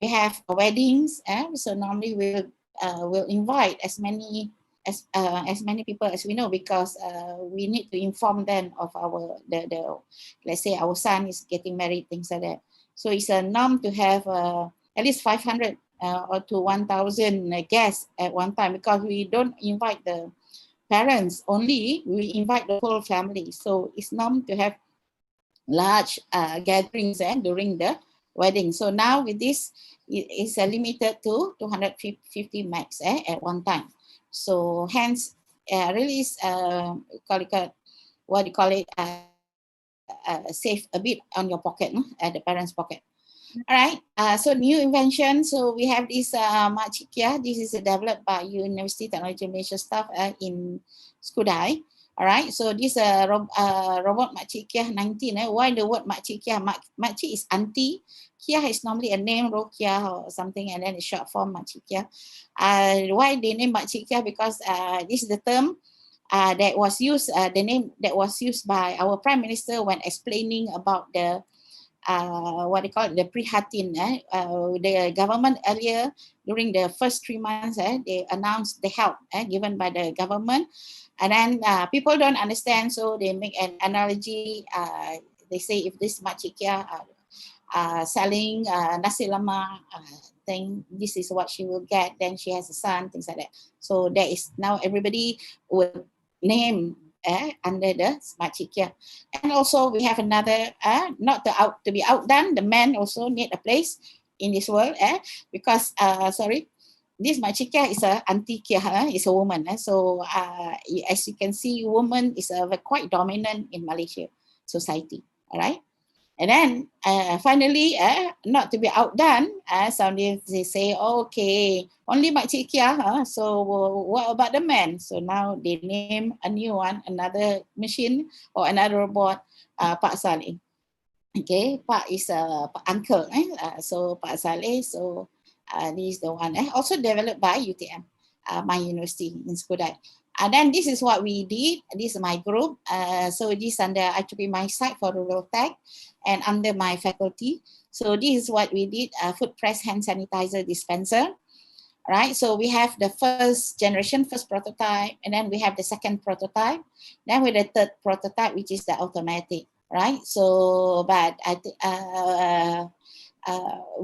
we have weddings, so normally we'll invite as many people as we know, because we need to inform them of our let's say our son is getting married, things like that. So it's a norm to have at least 500 or to 1,000 guests at one time, because we don't invite the parents only, we invite the whole family. So it's normal to have large gatherings during the wedding. So now with this, it is limited to 250 max at one time. So hence, really is what do you call it? Save a bit on your pocket, no? At the parents' pocket. All right. So new invention. So we have this Machikia. This is developed by University Technology Malaysia staff in Skudai. All right. So this robot Machikia 19. Why the word Machikia? Machi is auntie. Kia is normally a name, Rokia or something, and then the short form Machikia. Why they name Machikia? Because this is the term that was used. The name that was used by our Prime Minister when explaining about the what they call it, the prihatin. The government earlier during the first 3 months, they announced the help given by the government, and then people don't understand, so they make an analogy. They say if this Machikia selling nasi lemak thing, this is what she will get. Then she has a son, things like that. So there is now everybody will name under the smart chikia. And also we have another, not to be outdone, the men also need a place in this world, because this Machikia is a auntie kia, is a woman. So as you can see, woman is quite dominant in Malaysia society. All right. And then finally, not to be outdone, some they say, okay, only Makcik Kia, so what about the men? So now they name a new one, another machine or another robot, Pak Saleh. Okay, Pak is Pak Uncle, so Pak Saleh, so this is the one, also developed by UTM, my university in Skudai. And then this is what we did. This is my group. So this under actually my site for rural tech and under my faculty. So this is what we did, food press hand sanitizer dispenser. Right, so we have the first generation, first prototype, and then we have the second prototype. Then with the third prototype, which is the automatic, right? So, but I think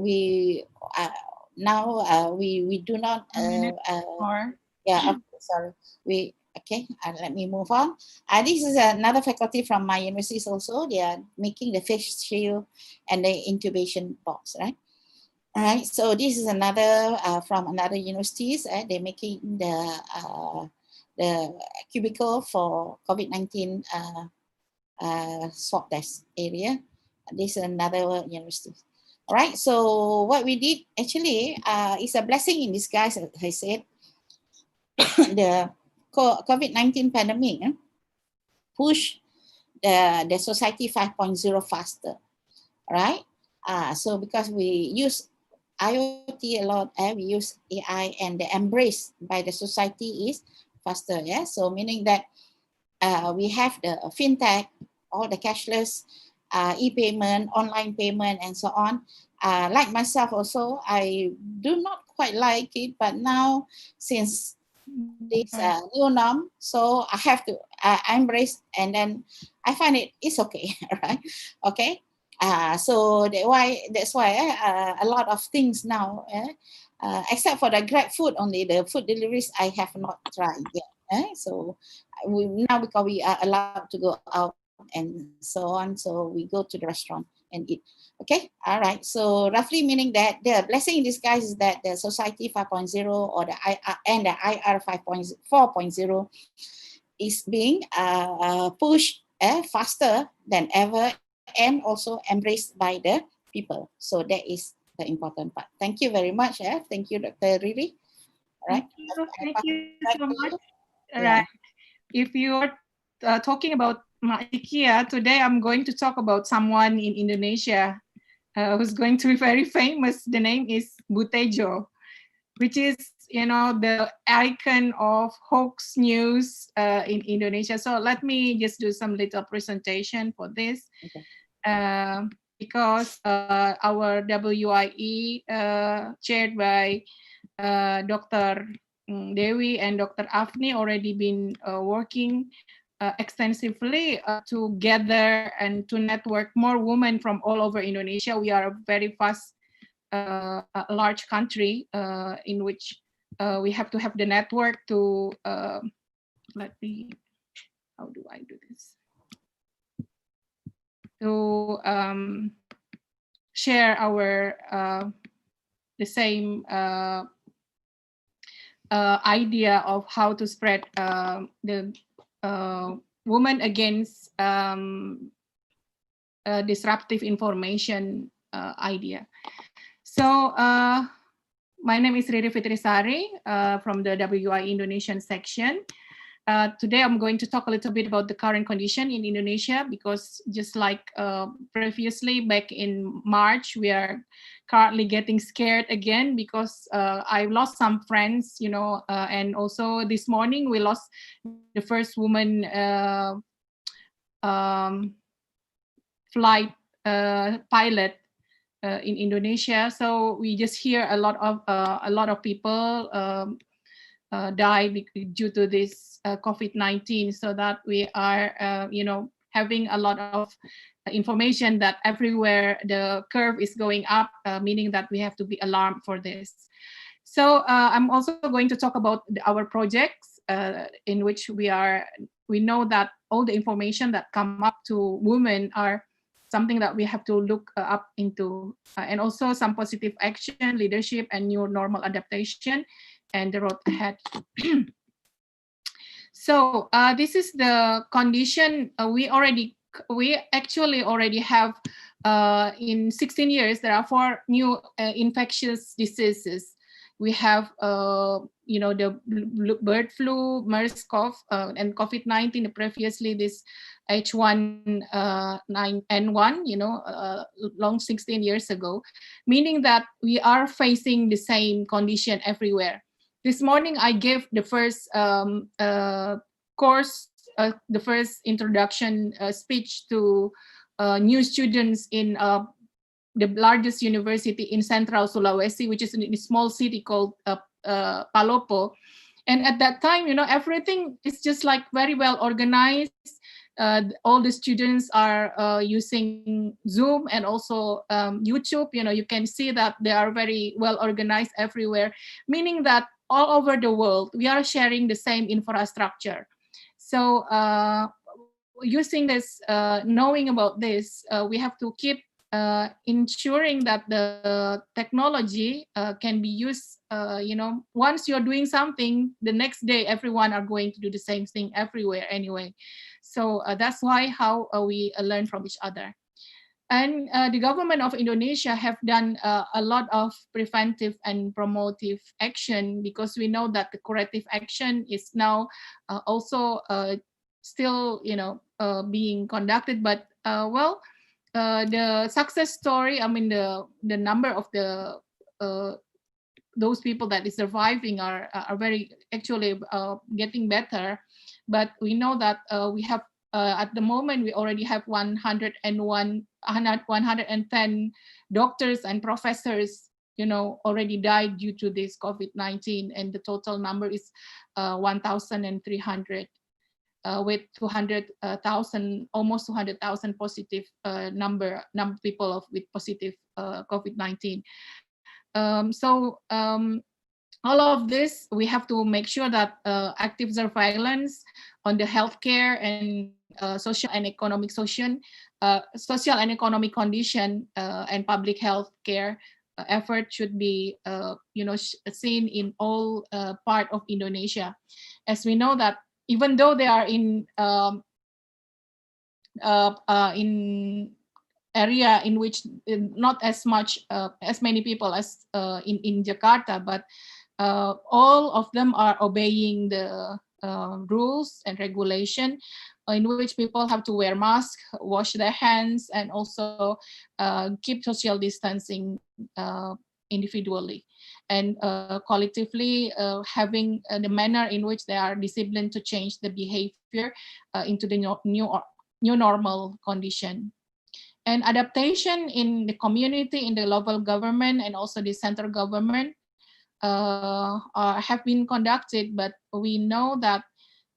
we do not. Yeah, okay, sorry. Let me move on. This is another faculty from my universities also. They are making the face shield and the intubation box, right? All right, so this is another from another universities. They're making the cubicle for COVID-19 swab test area. This is another university. All right, so what we did actually is a blessing in disguise, as I said. The COVID-19 pandemic push the society 5.0 faster, right? So because we use IoT a lot, we use AI, and the embrace by the society is faster. Yeah, so meaning that we have the fintech, all the cashless, e-payment, online payment, and so on. Like myself also, I do not quite like it, but now since this new norm, so I have to embrace, and then I find it's okay, right? Okay. So that's why a lot of things now, except for the Grab food only, the food deliveries I have not tried yet. So now because we are allowed to go out and so on, so we go to the restaurant and eat. Okay, all right. So roughly meaning that the blessing in disguise is that the society 5.0 or the IR and the IR 4.0 is being pushed faster than ever, and also embraced by the people. So that is the important part. Thank you very much. Thank you, Dr. Riri. All right. Thank you so much. Yeah. Right. If you are talking about Machikia, today I'm going to talk about someone in Indonesia who's going to be very famous. The name is Butejo, which is, the icon of hoax news in Indonesia. So let me just do some little presentation for this. Okay. Because our WIE chaired by Dr. Dewi and Dr. Afni already been working extensively to gather and to network more women from all over Indonesia. We are a very fast, large country in which we have to have the network to let me, how do I do this? To share our the same idea of how to spread the woman against disruptive information idea. So my name is Riri Fitrisari from the WIE Indonesian section. Today I'm going to talk a little bit about the current condition in Indonesia, because just like previously back in March, we are currently getting scared again because I lost some friends, you know, and also this morning we lost the first woman flight pilot in Indonesia. So we just hear a lot of people die due to this COVID-19. So that we are, you know, having a lot of information that everywhere the curve is going up, meaning that we have to be alarmed for this. So I'm also going to talk about our projects in which we know that all the information that come up to women are something that we have to look up into, and also some positive action, leadership, and new normal adaptation, and the road ahead. So this is the condition we actually already have. In 16 years, there are 4 new infectious diseases. We have, you know, the bird flu, MERS-CoV, and COVID-19. Previously, this H1N1, you know, long 16 years ago, meaning that we are facing the same condition everywhere. This morning, I gave the first course, the first introduction speech to new students in the largest university in Central Sulawesi, which is in a small city called Palopo. And at that time, you know, everything is just like very well organized. All the students are using Zoom and also YouTube. You know, you can see that they are very well organized everywhere, meaning that all over the world, we are sharing the same infrastructure. So using this, knowing about this, we have to keep ensuring that the technology can be used, you know, once you're doing something, the next day everyone are going to do the same thing everywhere anyway. So that's why how we learn from each other. And the government of Indonesia have done a lot of preventive and promotive action, because we know that the corrective action is now also still, you know, being conducted. But well, the success story, I mean, the number of the those people that is surviving are very actually getting better. But we know that we have at the moment we already have 110 doctors and professors, you know, already died due to this COVID-19, and the total number is 1,300. With 200,000, almost 200,000 positive number people with positive COVID-19. So all of this, we have to make sure that active surveillance on the healthcare and social and economic condition and public health care effort should be, you know, seen in all part of Indonesia. As we know that even though they are in area in which not as much as many people as in Jakarta, but all of them are obeying the rules and regulation in which people have to wear masks, wash their hands, and also keep social distancing individually. And collectively having the manner in which they are disciplined to change the behavior into the new normal condition. And adaptation in the community, in the local government, and also the central government have been conducted, but we know that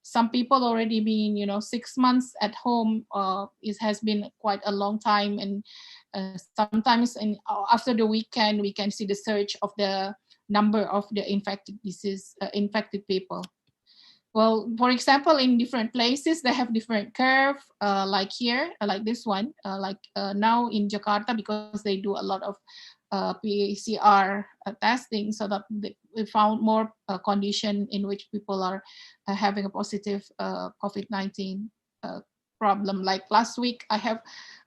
some people already been, you know, 6 months at home. It has been quite a long time, and sometimes after the weekend we can see the surge of the number of the infected people. well, for example, in different places, they have different curve, like here, like this one, now in Jakarta, because they do a lot of PCR testing, so that we found more condition in which people are having a positive COVID-19 problem. Like last week, I have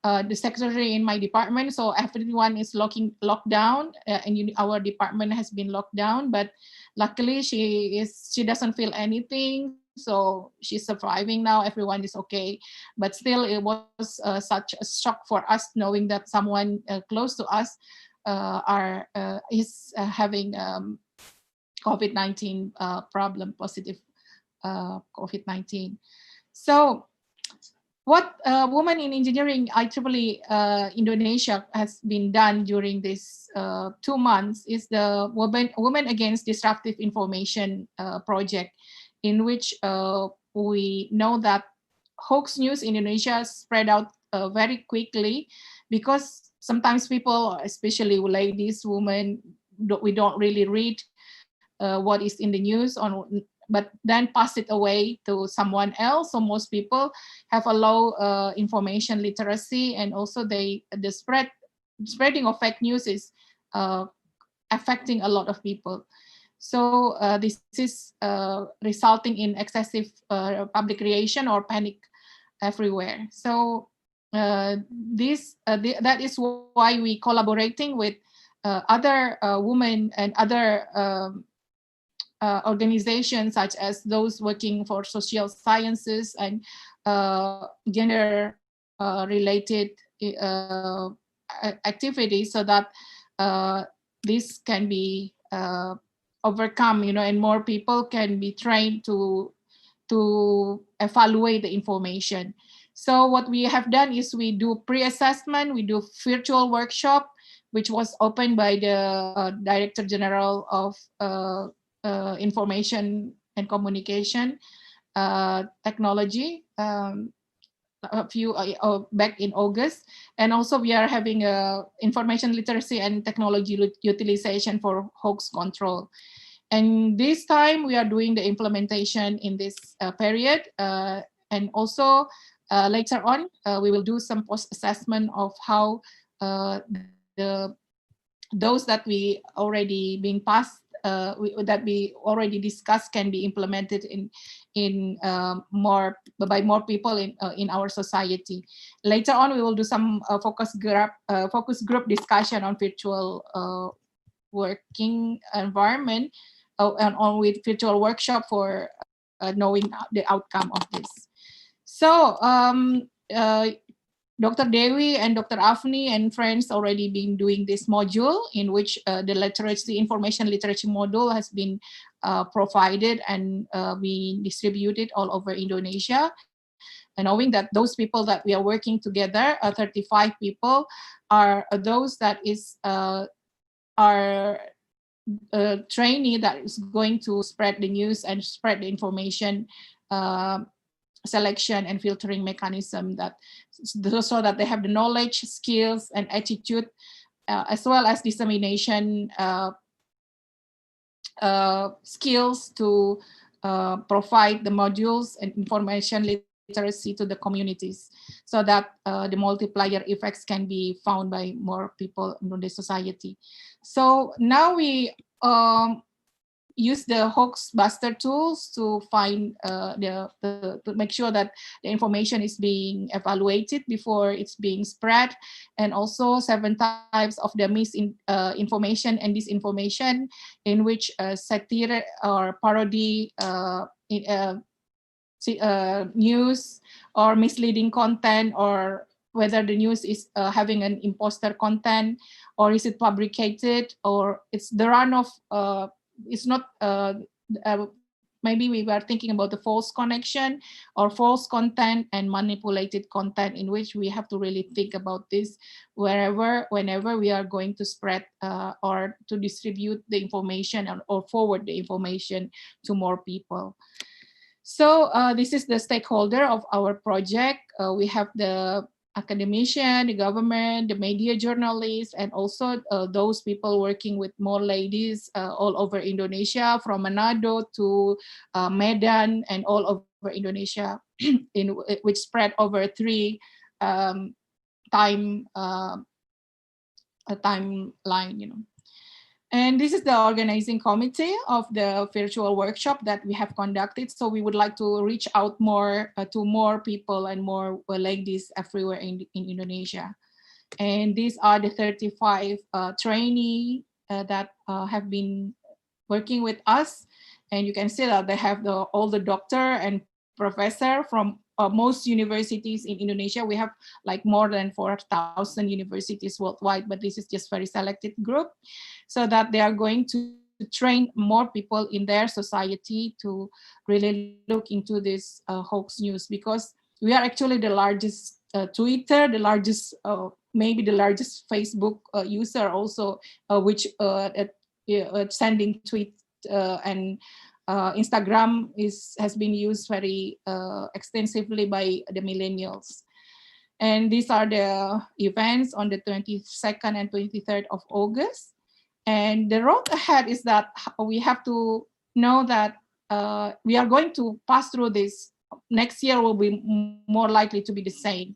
the secretary in my department, so everyone is locked down, and our department has been locked down. But luckily, she doesn't feel anything, so she's surviving now. Everyone is okay, but still, it was such a shock for us knowing that someone close to us is having COVID-19 problem, positive COVID-19. So what Women in Engineering IEEE Indonesia has been done during this 2 months is the Women Against Disruptive Information project, in which we know that hoax news in Indonesia spread out very quickly, because sometimes people, especially ladies, women, we don't really read what is in the news but then pass it away to someone else. So most people have a low information literacy, and also the spreading of fake news is affecting a lot of people. So this is resulting in excessive public reaction or panic everywhere. So that is why we collaborating with other women and other organizations, such as those working for social sciences and gender related activities, so that this can be overcome, and more people can be trained to evaluate the information. So what we have done is we do pre-assessment, we do virtual workshop, which was opened by the Director General of Information and Communication Technology a few back in August. And also we are having information literacy and technology utilization for hoax control. And this time we are doing the implementation in this period. And also later on, we will do some post-assessment of how those that we already being passed, that we already discussed, can be implemented by more people in our society. Later on, we will do some focus group discussion on virtual working environment, and on with virtual workshop for knowing the outcome of this. So Dr. Dewi and Dr. Afni and friends already been doing this module, in which the information literacy module has been provided and we distributed all over Indonesia. And knowing that those people that we are working together, 35 people, are those that is our trainee that is going to spread the news and spread the information selection and filtering mechanism, that so that they have the knowledge, skills, and attitude, as well as dissemination skills to provide the modules and information literacy to the communities, so that the multiplier effects can be found by more people in the society. So now we use the hoax buster tools to find to make sure that the information is being evaluated before it's being spread, and also 7 types of the misinformation and disinformation, in which satire or parody news or misleading content, or whether the news is having an imposter content, or is it fabricated, or it's the run of it's not maybe we were thinking about the false connection or false content and manipulated content, in which we have to really think about this whenever we are going to spread or to distribute the information or forward the information to more people. So this is the stakeholder of our project. We have the academician, the government, the media journalists, and also those people working with more ladies all over Indonesia, from Manado to Medan and all over Indonesia, which spread over three um, time a timeline, And this is the organizing committee of the virtual workshop that we have conducted. So we would like to reach out more to more people and more ladies everywhere in Indonesia. And these are the 35 trainees that have been working with us. And you can see that they have all the doctor and professor from most universities in Indonesia. We have like more than 4,000 universities worldwide, but this is just very selected group, so that they are going to train more people in their society to really look into this hoax news, because we are actually the largest Twitter, the largest, maybe the largest Facebook user also, which sending tweets and Instagram has been used very extensively by the millennials. And these are the events on the 22nd and 23rd of August. And the road ahead is that we have to know that we are going to pass through this. Next year will be more likely to be the same.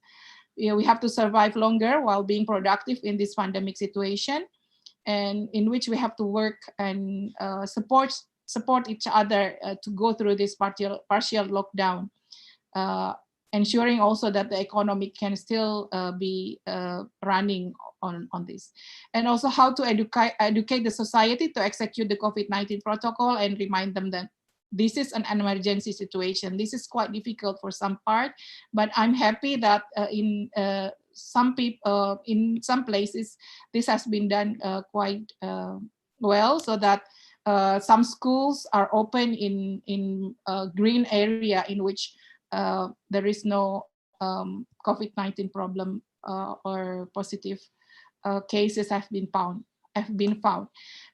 We have to survive longer while being productive in this pandemic situation, and in which we have to work and support each other to go through this partial lockdown, ensuring also that the economy can still be running on this, and also how to educate the society to execute the COVID-19 protocol and remind them that this is an emergency situation. This is quite difficult for some part, but I'm happy that in some people, in some places, this has been done quite well, so that some schools are open in a green area in which there is no COVID-19 problem or positive cases have been found.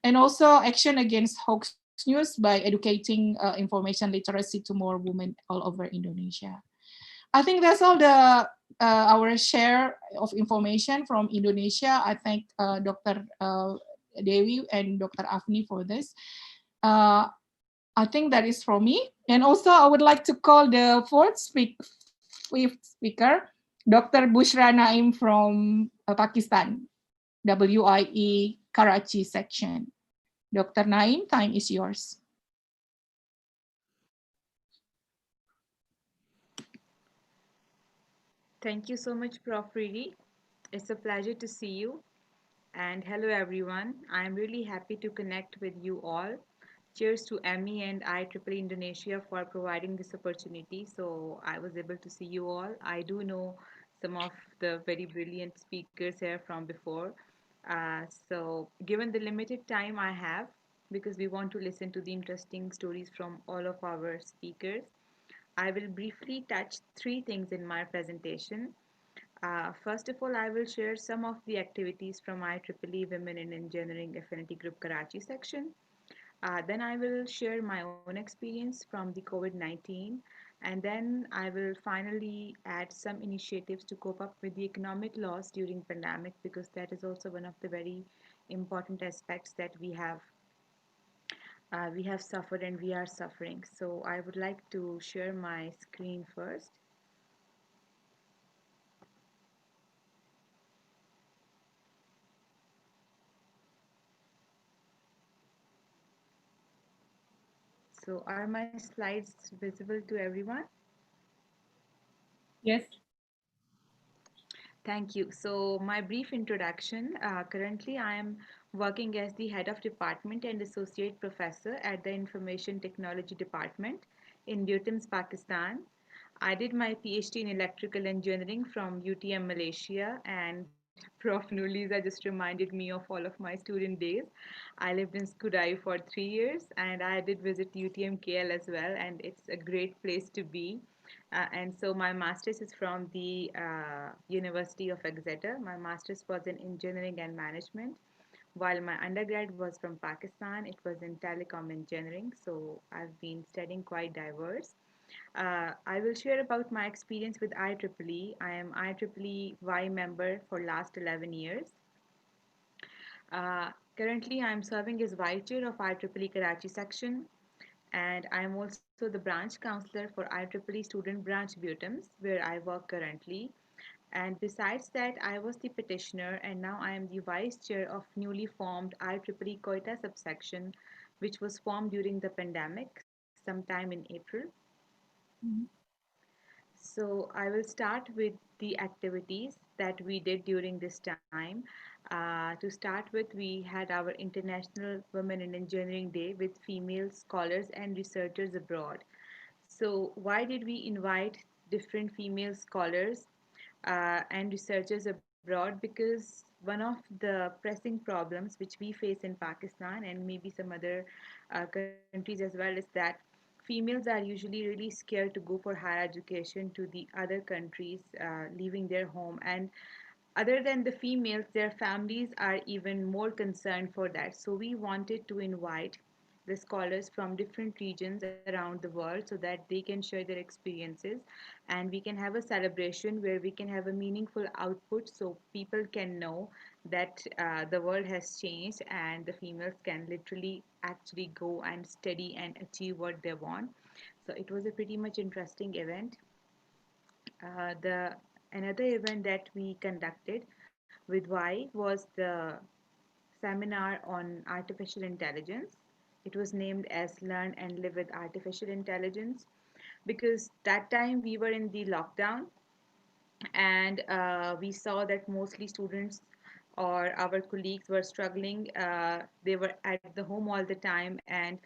And also action against hoax news by educating information literacy to more women all over Indonesia. I think that's all our share of information from Indonesia. I thank Dr. Dewi and Dr. Afni for this. I think that is from me. And also I would like to call the fifth speaker, Dr. Bushra Naim from Pakistan, WIE Karachi section. Dr. Naim, time is yours. Thank you so much, Prof. Riri. It's a pleasure to see you. And hello, everyone. I'm really happy to connect with you all. Cheers to Emmy and IEEE Indonesia for providing this opportunity. So I was able to see you all. I do know some of the very brilliant speakers here from before. So given the limited time I have, because we want to listen to the interesting stories from all of our speakers, I will briefly touch three things in my presentation. First of all, I will share some of the activities from IEEE Women in Engineering Affinity Group Karachi section. Then I will share my own experience from the COVID-19, and then I will finally add some initiatives to cope up with the economic loss during pandemic, because that is also one of the very important aspects that we have suffered and we are suffering. So I would like to share my screen first. So are my slides visible to everyone? Yes. Thank you. So my brief introduction. Currently, I am working as the head of department and associate professor at the Information Technology Department in Dutams, Pakistan. I did my PhD in electrical engineering from UTM Malaysia, and Prof. Nurliza just reminded me of all of my student days. I lived in Skudai for 3 years, and I did visit UTM KL as well, and it's a great place to be. And so my master's is from the University of Exeter. My master's was in engineering and management, while my undergrad was from Pakistan. It was in telecom engineering. So I've been studying quite diverse. I will share about my experience with IEEE. I am IEEE WIE member for last 11 years. Currently, I am serving as Vice Chair of IEEE Karachi section, and I am also the branch counselor for IEEE Student Branch Butams, where I work currently. And besides that, I was the petitioner, and now I am the Vice Chair of newly formed IEEE Koita subsection, which was formed during the pandemic sometime in April. Mhm. So I will start with the activities that we did during this time. To start with, we had our International Women in Engineering Day with female scholars and researchers abroad. So why did we invite different female scholars and researchers abroad? Because one of the pressing problems which we face in Pakistan and maybe some other countries as well is that females are usually really scared to go for higher education to the other countries, leaving their home. And other than the females, their families are even more concerned for that. So we wanted to invite the scholars from different regions around the world so that they can share their experiences, and we can have a celebration where we can have a meaningful output so people can know that the world has changed and the females can literally actually go and study and achieve what they want. So it was a pretty much interesting event. The another event that we conducted with WIE was the seminar on artificial intelligence. It was named as Learn and Live with Artificial Intelligence because that time we were in the lockdown, and we saw that mostly students or our colleagues were struggling. They were at the home all the time, and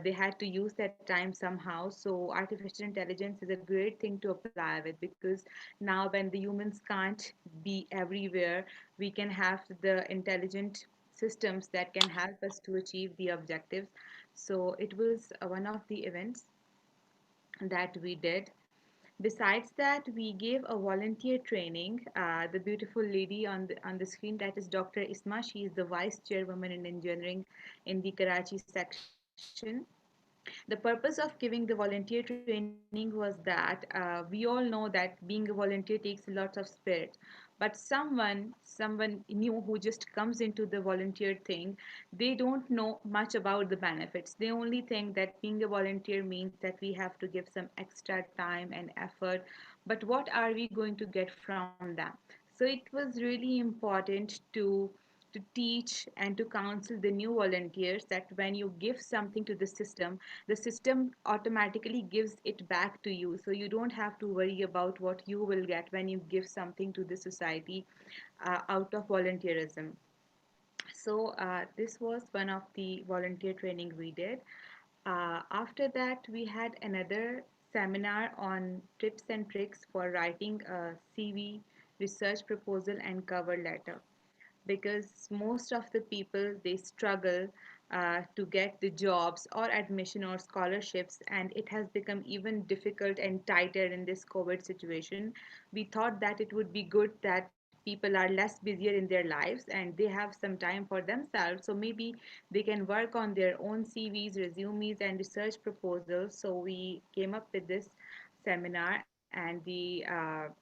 they had to use that time somehow. So artificial intelligence is a great thing to apply with, because now when the humans can't be everywhere, we can have the intelligent systems that can help us to achieve the objectives. So it was one of the events that we did. Besides that, we gave a volunteer training. The beautiful lady on the screen, that is Dr. Isma. She is the vice chairwoman in engineering in the Karachi section. The purpose of giving the volunteer training was that we all know that being a volunteer takes lots of spirit, but someone new who just comes into the volunteer thing, they don't know much about the benefits. They only think that being a volunteer means that we have to give some extra time and effort, but what are we going to get from that? So it was really important to teach and to counsel the new volunteers that when you give something to the system automatically gives it back to you. So you don't have to worry about what you will get when you give something to the society out of volunteerism. So this was one of the volunteer training we did. After that, we had another seminar on tips and tricks for writing a CV, research proposal, and cover letter, because most of the people they struggle to get the jobs or admission or scholarships, and it has become even difficult and tighter in this COVID situation. We thought that it would be good that people are less busier in their lives and they have some time for themselves, so maybe they can work on their own CVs, resumes, and research proposals. So we came up with this seminar, and the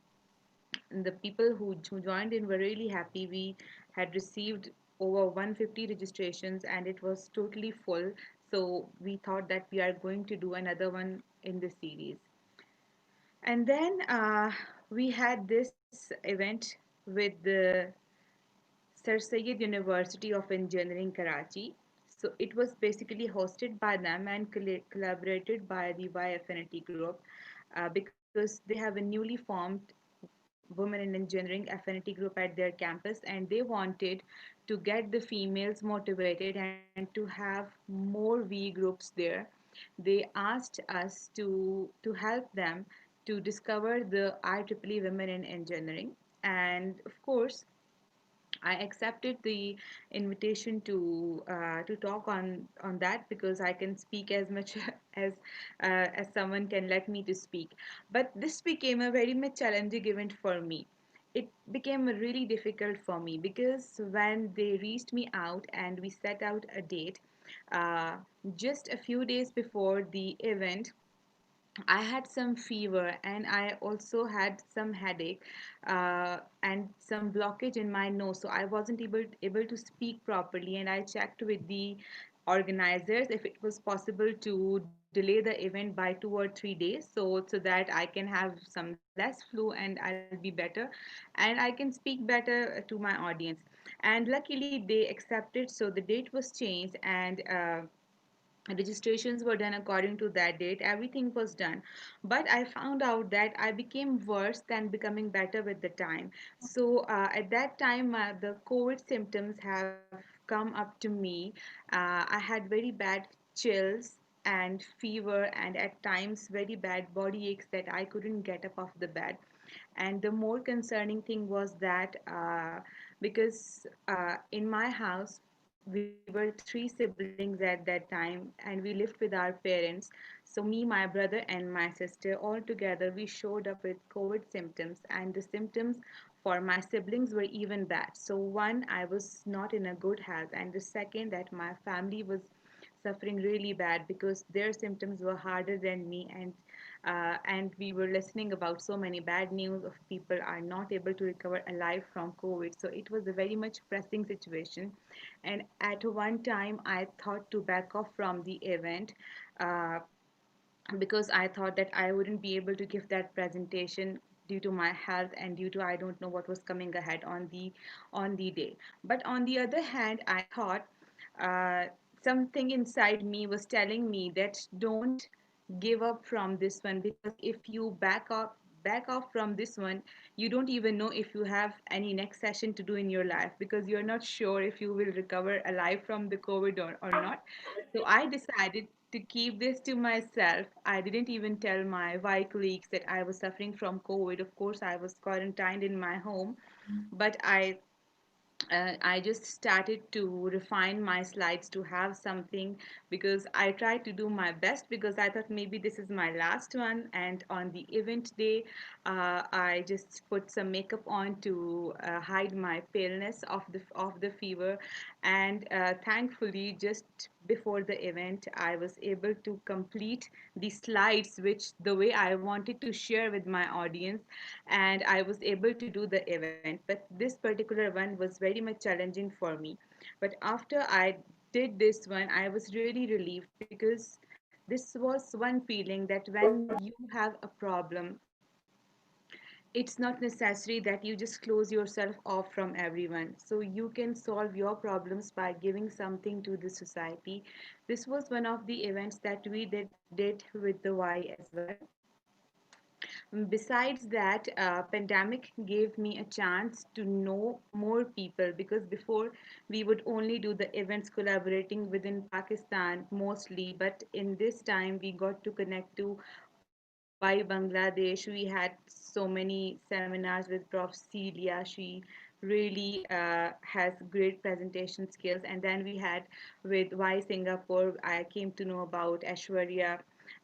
people who joined in were really happy. We had received over 150 registrations and it was totally full. So we thought that we are going to do another one in the series. And then we had this event with the Sir Syed University of Engineering Karachi. So it was basically hosted by them and collaborated by the Y Affinity Group, because they have a newly formed Women in Engineering Affinity Group at their campus, and they wanted to get the females motivated and to have more WE groups there. They asked us to help them to discover the IEEE Women in Engineering, and of course I accepted the invitation to talk on that, because I can speak as much as someone can let me to speak. But this became a very much challenging event for me. It became really difficult for me because when they reached me out and we set out a date, uh, just a few days before the event, I had some fever and I also had some headache and some blockage in my nose. So I wasn't able to speak properly. And I checked with the organizers if it was possible to delay the event by 2 or 3 days, so that I can have some less flu and I'll be better and I can speak better to my audience. And luckily they accepted, so the date was changed, and registrations were done according to that date. Everything was done, but I found out that I became worse than becoming better with the time. So at that time, the COVID symptoms have come up to me. I had very bad chills and fever, and at times very bad body aches that I couldn't get up off the bed. And the more concerning thing was that because in my house we were three siblings at that time and we lived with our parents. So me, my brother and my sister, all together we showed up with COVID symptoms, and the symptoms for my siblings were even bad. So one, I was not in a good health, and the second, that my family was suffering really bad because their symptoms were harder than me. And we were listening about so many bad news of people are not able to recover alive from COVID. So it was a very much pressing situation. And at one time I thought to back off from the event, uh, because I thought that I wouldn't be able to give that presentation due to my health and due to I don't know what was coming ahead on the day. But on the other hand, I thought uh, something inside me was telling me that don't give up from this one, because if you back off from this one, you don't even know if you have any next session to do in your life, because you're not sure if you will recover alive from the COVID or not. So I decided to keep this to myself. I didn't even tell my WIE colleagues that I was suffering from COVID. Of course, I was quarantined in my home, but I just started to refine my slides to have something, because I tried to do my best, because I thought maybe this is my last one. And on the event day, I just put some makeup on to hide my paleness of the fever. And thankfully, just before the event, I was able to complete the slides which the way I wanted to share with my audience, and I was able to do the event. But this particular one was very much challenging for me. But after I did this one, I was really relieved, because this was one feeling that when you have a problem, it's not necessary that you just close yourself off from everyone. So you can solve your problems by giving something to the society. This was one of the events that we did with the Y as well. Besides that, pandemic gave me a chance to know more people, because before we would only do the events collaborating within Pakistan mostly, but in this time we got to connect to why Bangladesh. We had so many seminars with Prof. Celia. She really has great presentation skills. And then we had with why Singapore, I came to know about Ashwarya,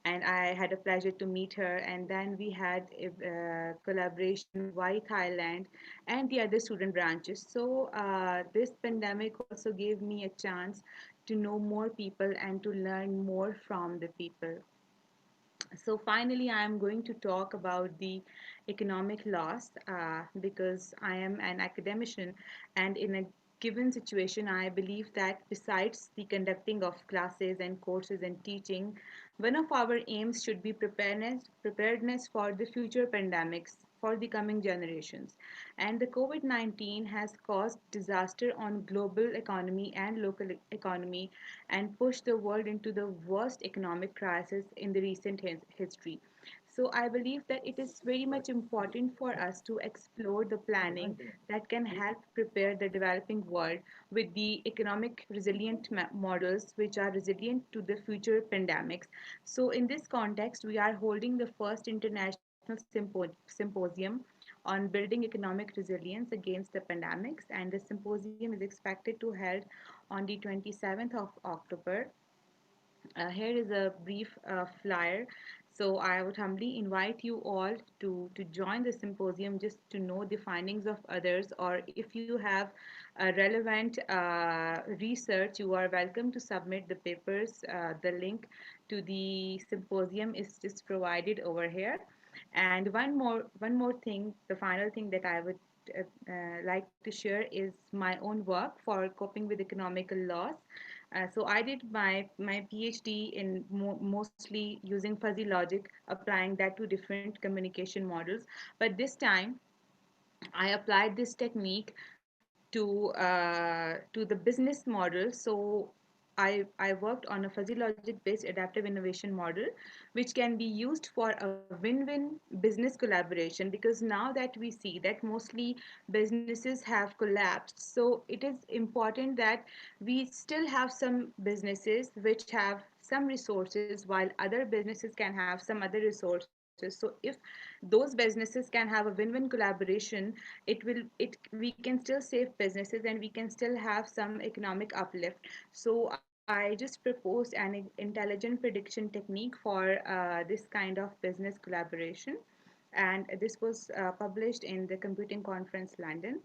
and I had a pleasure to meet her. And then we had a collaboration with why Thailand and the other student branches. So this pandemic also gave me a chance to know more people and to learn more from the people. So finally, I am going to talk about the economic loss, because I am an academician, and in a given situation, I believe that besides the conducting of classes and courses and teaching, one of our aims should be preparedness for the future pandemics for the coming generations. And the COVID-19 has caused disaster on global economy and local economy, and pushed the world into the worst economic crisis in the recent history. So I believe that it is very much important for us to explore the planning that can help prepare the developing world with the economic resilient models which are resilient to the future pandemics. So in this context, we are holding the first international symposium on building economic resilience against the pandemics, and the symposium is expected to held on the 27th of October. Here is a brief flyer. So I would humbly invite you all to join the symposium, just to know the findings of others, or if you have relevant research, you are welcome to submit the papers, the link to the symposium is just provided over here. And one more thing, the final thing that I would like to share is my own work for coping with economical loss. So I did my PhD in mostly using fuzzy logic, applying that to different communication models. But this time, I applied this technique to the business model. So I worked on a fuzzy logic based adaptive innovation model, which can be used for a win-win business collaboration, because now that we see that mostly businesses have collapsed, so it is important that we still have some businesses which have some resources while other businesses can have some other resources. So if those businesses can have a win-win collaboration, we can still save businesses and we can still have some economic uplift. So I just proposed an intelligent prediction technique for this kind of business collaboration, and this was published in the Computing Conference London.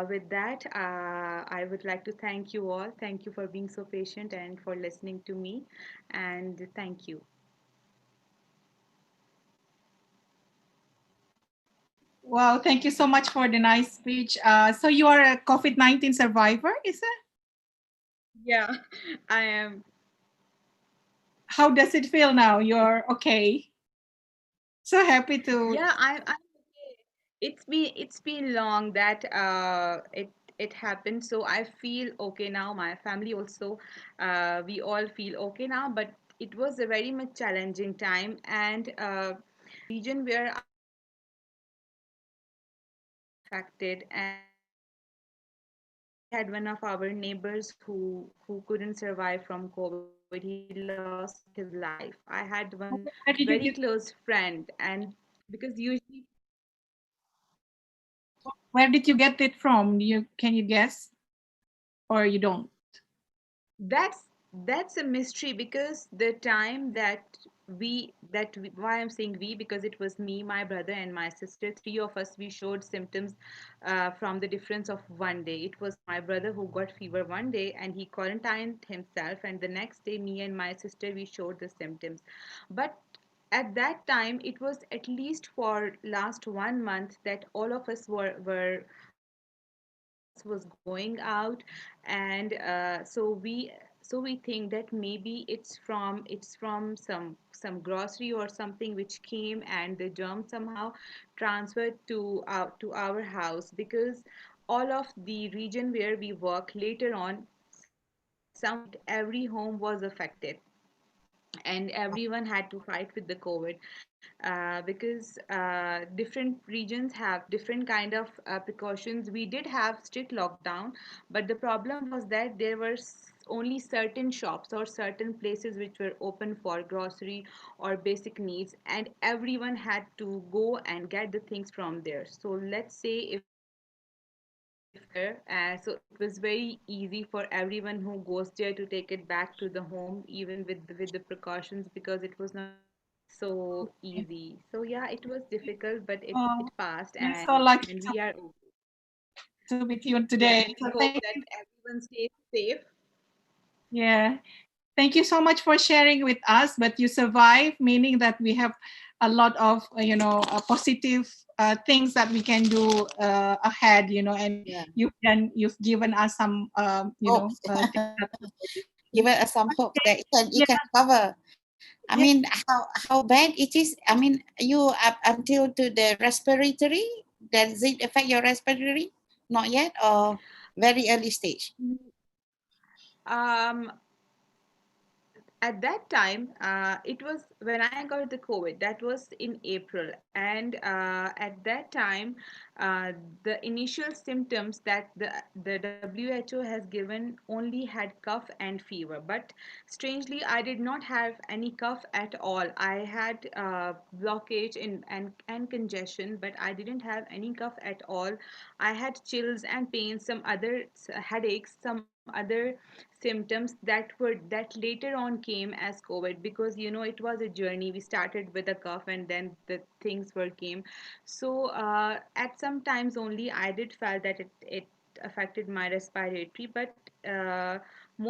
With that, I would like to thank you all. Thank you for being so patient and for listening to me, and thank you. Wow, thank you so much for the nice speech. So you are a COVID-19 survivor, is it? Yeah, I am. How does it feel now? You're okay. So happy to. Yeah, I'm okay. It's been long that it happened, so I feel okay now. My family also, we all feel okay now. But it was a very much challenging time, and region where I live in, very affected. And we had one of our neighbors who couldn't survive from COVID. He lost his life. I had one very close Where did you friend, get? and because usually Where did you get it from? You can you guess, or you don't? that's a mystery, because the time that why I'm saying we, because it was me, my brother, and my sister. Three of us, we showed symptoms from the difference of one day. It was my brother who got fever one day and he quarantined himself, and the next day me and my sister, we showed the symptoms. But at that time, it was at least for last 1 month that all of us was going out. And so we think that maybe it's from some grocery or something which came, and the germ somehow transferred to our house, because all of the region where we work, later on, some point every home was affected, and everyone had to fight with the COVID, because different regions have different kind of precautions. We did have strict lockdown, but the problem was that there were only certain shops or certain places which were open for grocery or basic needs, and everyone had to go and get the things from there. So let's say if so it was very easy for everyone who goes there to take it back to the home, even with the precautions, because it was not so easy. So yeah, it was difficult, but it Oh, passed, I'm so lucky and we are okay. to meet you Yeah, today. and we So hope thank that you. everyone stays safe. Yeah. Thank you so much for sharing with us. But you survive, meaning that we have a lot of positive things that we can do ahead. And Yeah. you've given us some Hope. things that Give us some hope that you yeah. can cover. I Yeah. mean, how bad it is. I mean, you up until to the respiratory. Does it affect your respiratory? Not yet, or very early stage. Um, at that time, it was when I got the COVID. That was in April, and at that time, uh, the initial symptoms that the WHO has given only had cough and fever. But strangely, I did not have any cough at all. I had blockage and congestion, but I didn't have any cough at all. I had chills and pains, some other headaches, some other symptoms that later on came as COVID, because it was a journey. We started with a cough, and then the things were came. So at some times only I did felt that it affected my respiratory, but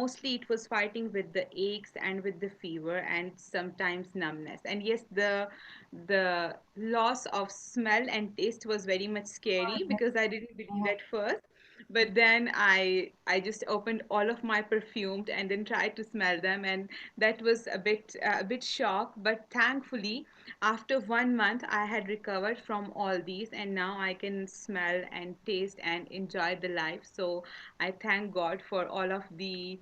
mostly it was fighting with the aches and with the fever and sometimes numbness. And yes, the loss of smell and taste was very much scary because I didn't believe at first. But then I just opened all of my perfumed and then tried to smell them, and that was a bit shocked. But thankfully, after 1 month, I had recovered from all these, and now I can smell and taste and enjoy the life. So I thank God for all of the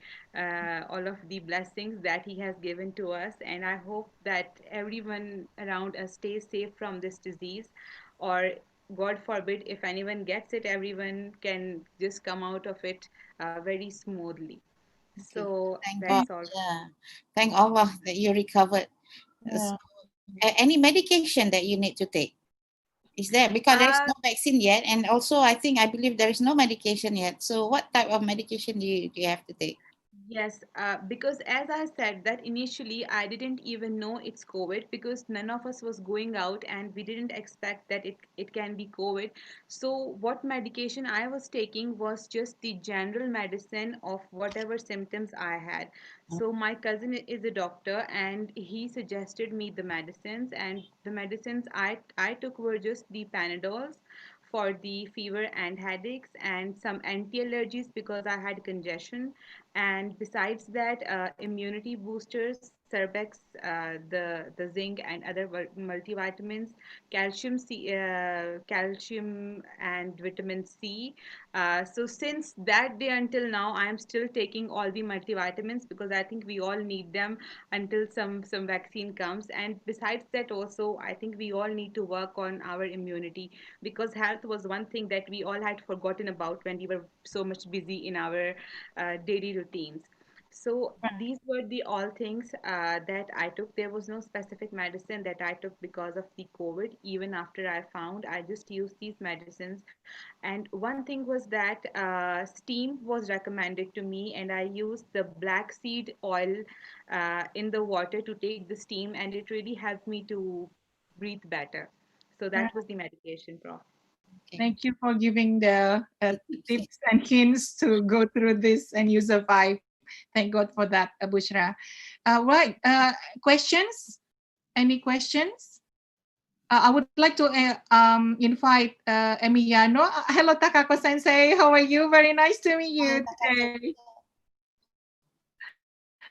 blessings that He has given to us, and I hope that everyone around us stays safe from this disease, or God forbid, if anyone gets it, everyone can just come out of it very smoothly. Okay. So Thank God. that's all. Yeah. Thank Allah that you recovered. Yeah. So, any medication that you need to take? Is there, because there is Uh, no vaccine yet, and also I believe there is no medication yet. So what type of medication do you have to take? Yes, because as I said that initially I didn't even know it's COVID because none of us was going out and we didn't expect that it can be COVID. So what medication I was taking was just the general medicine of whatever symptoms I had. So my cousin is a doctor and he suggested me the medicines, and the medicines I took were just the Panadols for the fever and headaches and some anti-allergies because I had congestion. And besides that, immunity boosters, Cerbex, the zinc and other multivitamins, calcium and vitamin C. So since that day until now, I am still taking all the multivitamins because I think we all need them until some vaccine comes. And besides that, also I think we all need to work on our immunity because health was one thing that we all had forgotten about when we were so much busy in our daily routines. So these were the all things that I took. There was no specific medicine that I took because of the COVID. Even after I found, I just used these medicines. And one thing was that steam was recommended to me, and I used the black seed oil in the water to take the steam, and it really helped me to breathe better. So that was the medication, Prof. Okay. Thank you for giving the tips and hints to go through this and you survive. Thank God for that, Bushra. Right. Questions? Any questions? I would like to invite Emiliano. Hello, Takako Sensei. How are you? Very nice to meet you today.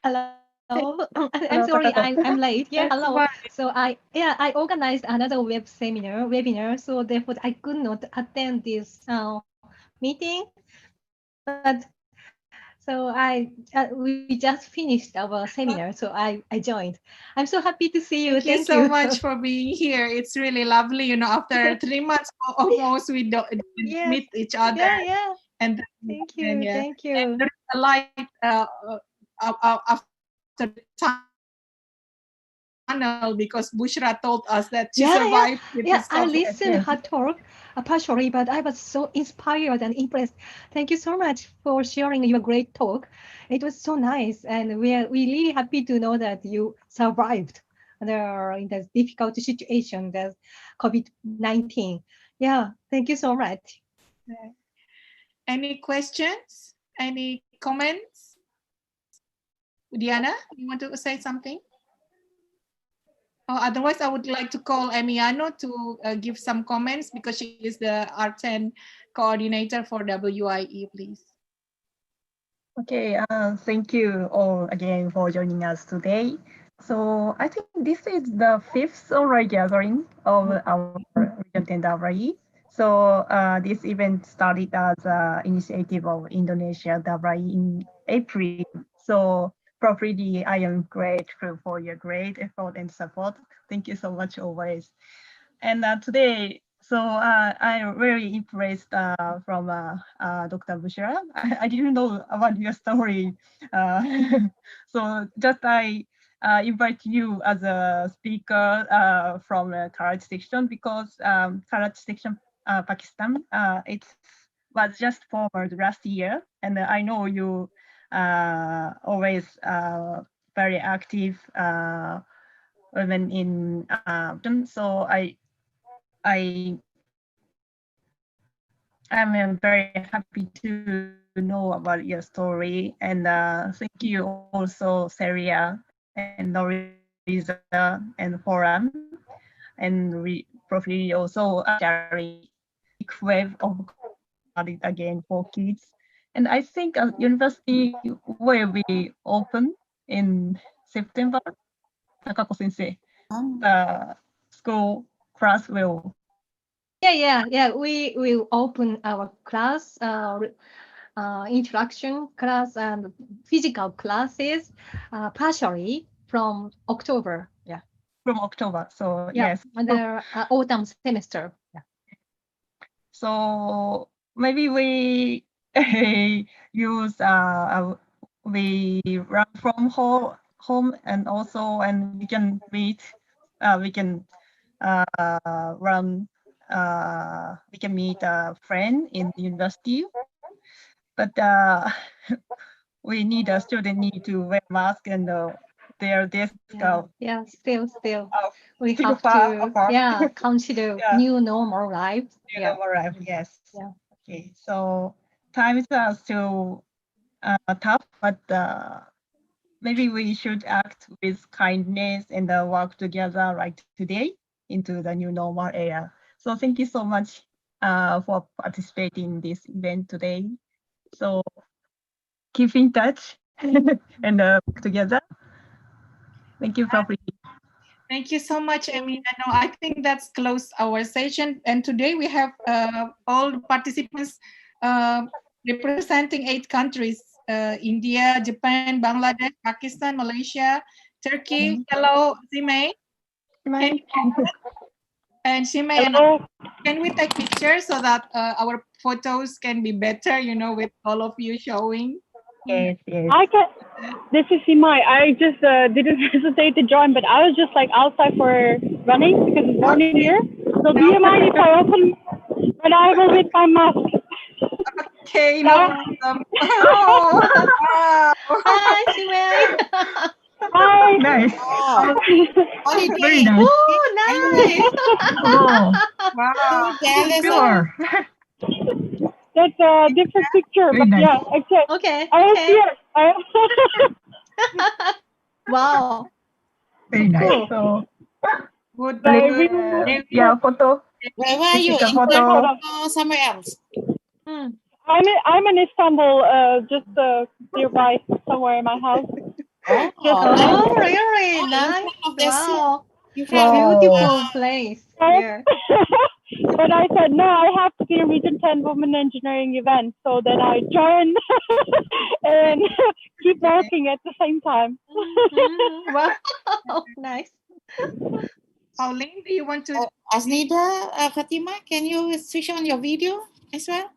Hello, I'm sorry, I'm late. Yeah, That's hello. fine. So I organized another webinar, so therefore I could not attend this meeting. But so we just finished our seminar, so I joined. I'm so happy to see you. Thank you Thank so you. much for being here. It's really lovely. After 3 months almost, we don't Yes. meet each other. Yeah, yeah. And Thank then, you. yeah. Thank And you. there is a light after the tunnel because Bushra told us that she Yeah, yeah, survived with yeah. this I COVID. listened her talk partially, but I was so inspired and impressed. Thank you so much for sharing your great talk. It was so nice, and we really happy to know that you survived in this difficult situation, that COVID-19. Yeah, thank you so much. Any questions? Any comments? Diana, you want to say something? Otherwise, I would like to call Emiliano to give some comments because she is the R10 coordinator for WIE, please. Okay, thank you all again for joining us today. So I think this is the fifth online gathering of our Region 10 WIE. So this event started as an initiative of Indonesia WIE in April. So probably I am grateful for your great effort and support. Thank you so much always. And today, so I'm very impressed from Dr. Bushra. I didn't know about your story. Uh, so just I invite you as a speaker from Karachi section because Karachi section Pakistan, it was just formed last year. And I know you always very active women in so I I'm very happy to know about your story, and thank you also, Seria and Noriza and Forum, and probably also sharing big wave of COVID started again for kids. And I think university will be open in September. Takako Sensei, the school class will. Yeah. We will open our class, interaction class and physical classes partially from October. Yeah. From October. So Yeah. yes. The autumn semester. Yeah. So maybe we use we run from home and also and we can meet we can run we can meet a friend in university, but we need a student need to wear mask and their desk Yeah, still we still have far to apart. consider Yeah. new normal life. New normal life, yes. Yeah. Okay, so times are still tough, but maybe we should act with kindness and work together like today into the new normal era. So thank you so much for participating in this event today. So keep in touch and work together. Thank you, Prof. Thank you so much, Emina. No, I think that's closed our session. And today we have all the participants representing 8 countries, India, Japan, Bangladesh, Pakistan, Malaysia, Turkey. Hello, Zime. And Shime, can we take pictures so that our photos can be better, with all of you showing? Yes. I can. This is Simai. I just didn't hesitate to join, but I was just like outside for running because it's morning here. So do you mind if I open when I will with my mask? Okay, no problem. Oh, wow. Hi, Simai. Hi. Nice. Very nice. Oh, nice. Oh, Wow. sure. That's a different picture, Very but nice. yeah, okay. Okay. I was here. Wow. Very nice. Cool. So, Good. yeah, photo. Where were you? Take a In photo. Turkey or somewhere else? I'm in Istanbul, just nearby, somewhere in my house. Oh, really? Nice. Wow. Beautiful place here. But I said, no, I have to be a Region 10 Women Engineering event. So then I joined and keep working at the same time. Wow, nice. Pauline, do you want to? Asnida, Fatima, can you switch on your video as well?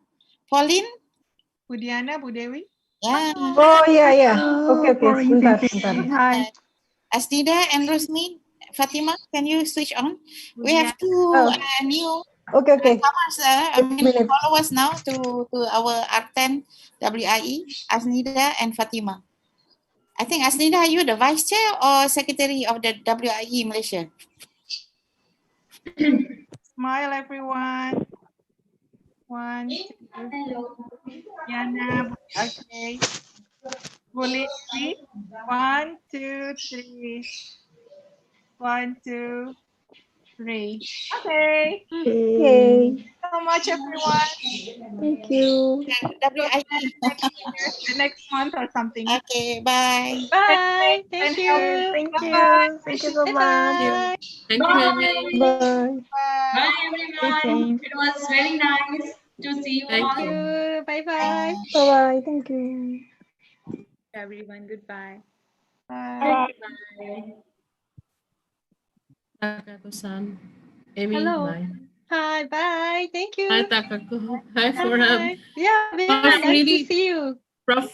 Pauline? Budiana, Budewi? Yeah. Oh, yeah. Okay, sebentar. Hi. Asnida and Rosmin, Fatima, can you switch on? We have two new Okay. followers now to our R10 WIE, Asnida and Fatima. I think Asnida, you the vice chair or secretary of the WIE Malaysia? Smile, everyone. 1, 2. Yana, okay. Bully, 1, 2, 3. 1, 2, 3. Okay. Okay. So much, everyone. Thank you. WIE. The next month or something. Okay, bye. Bye. Thank you. Thank you. Bye. Thank you so much. Bye. Thank you, Amy. Bye. Bye, Stay everyone. safe. It was very nice to see you Thank all. you. Bye bye. Bye. Thank you. Everyone, goodbye. Bye. Takako-san. Amy, Hello. bye. Hi, bye. Thank you. Hi, Takako. Hi, Forum. Bye. Yeah, very Prof. nice to Really, see you. Prof.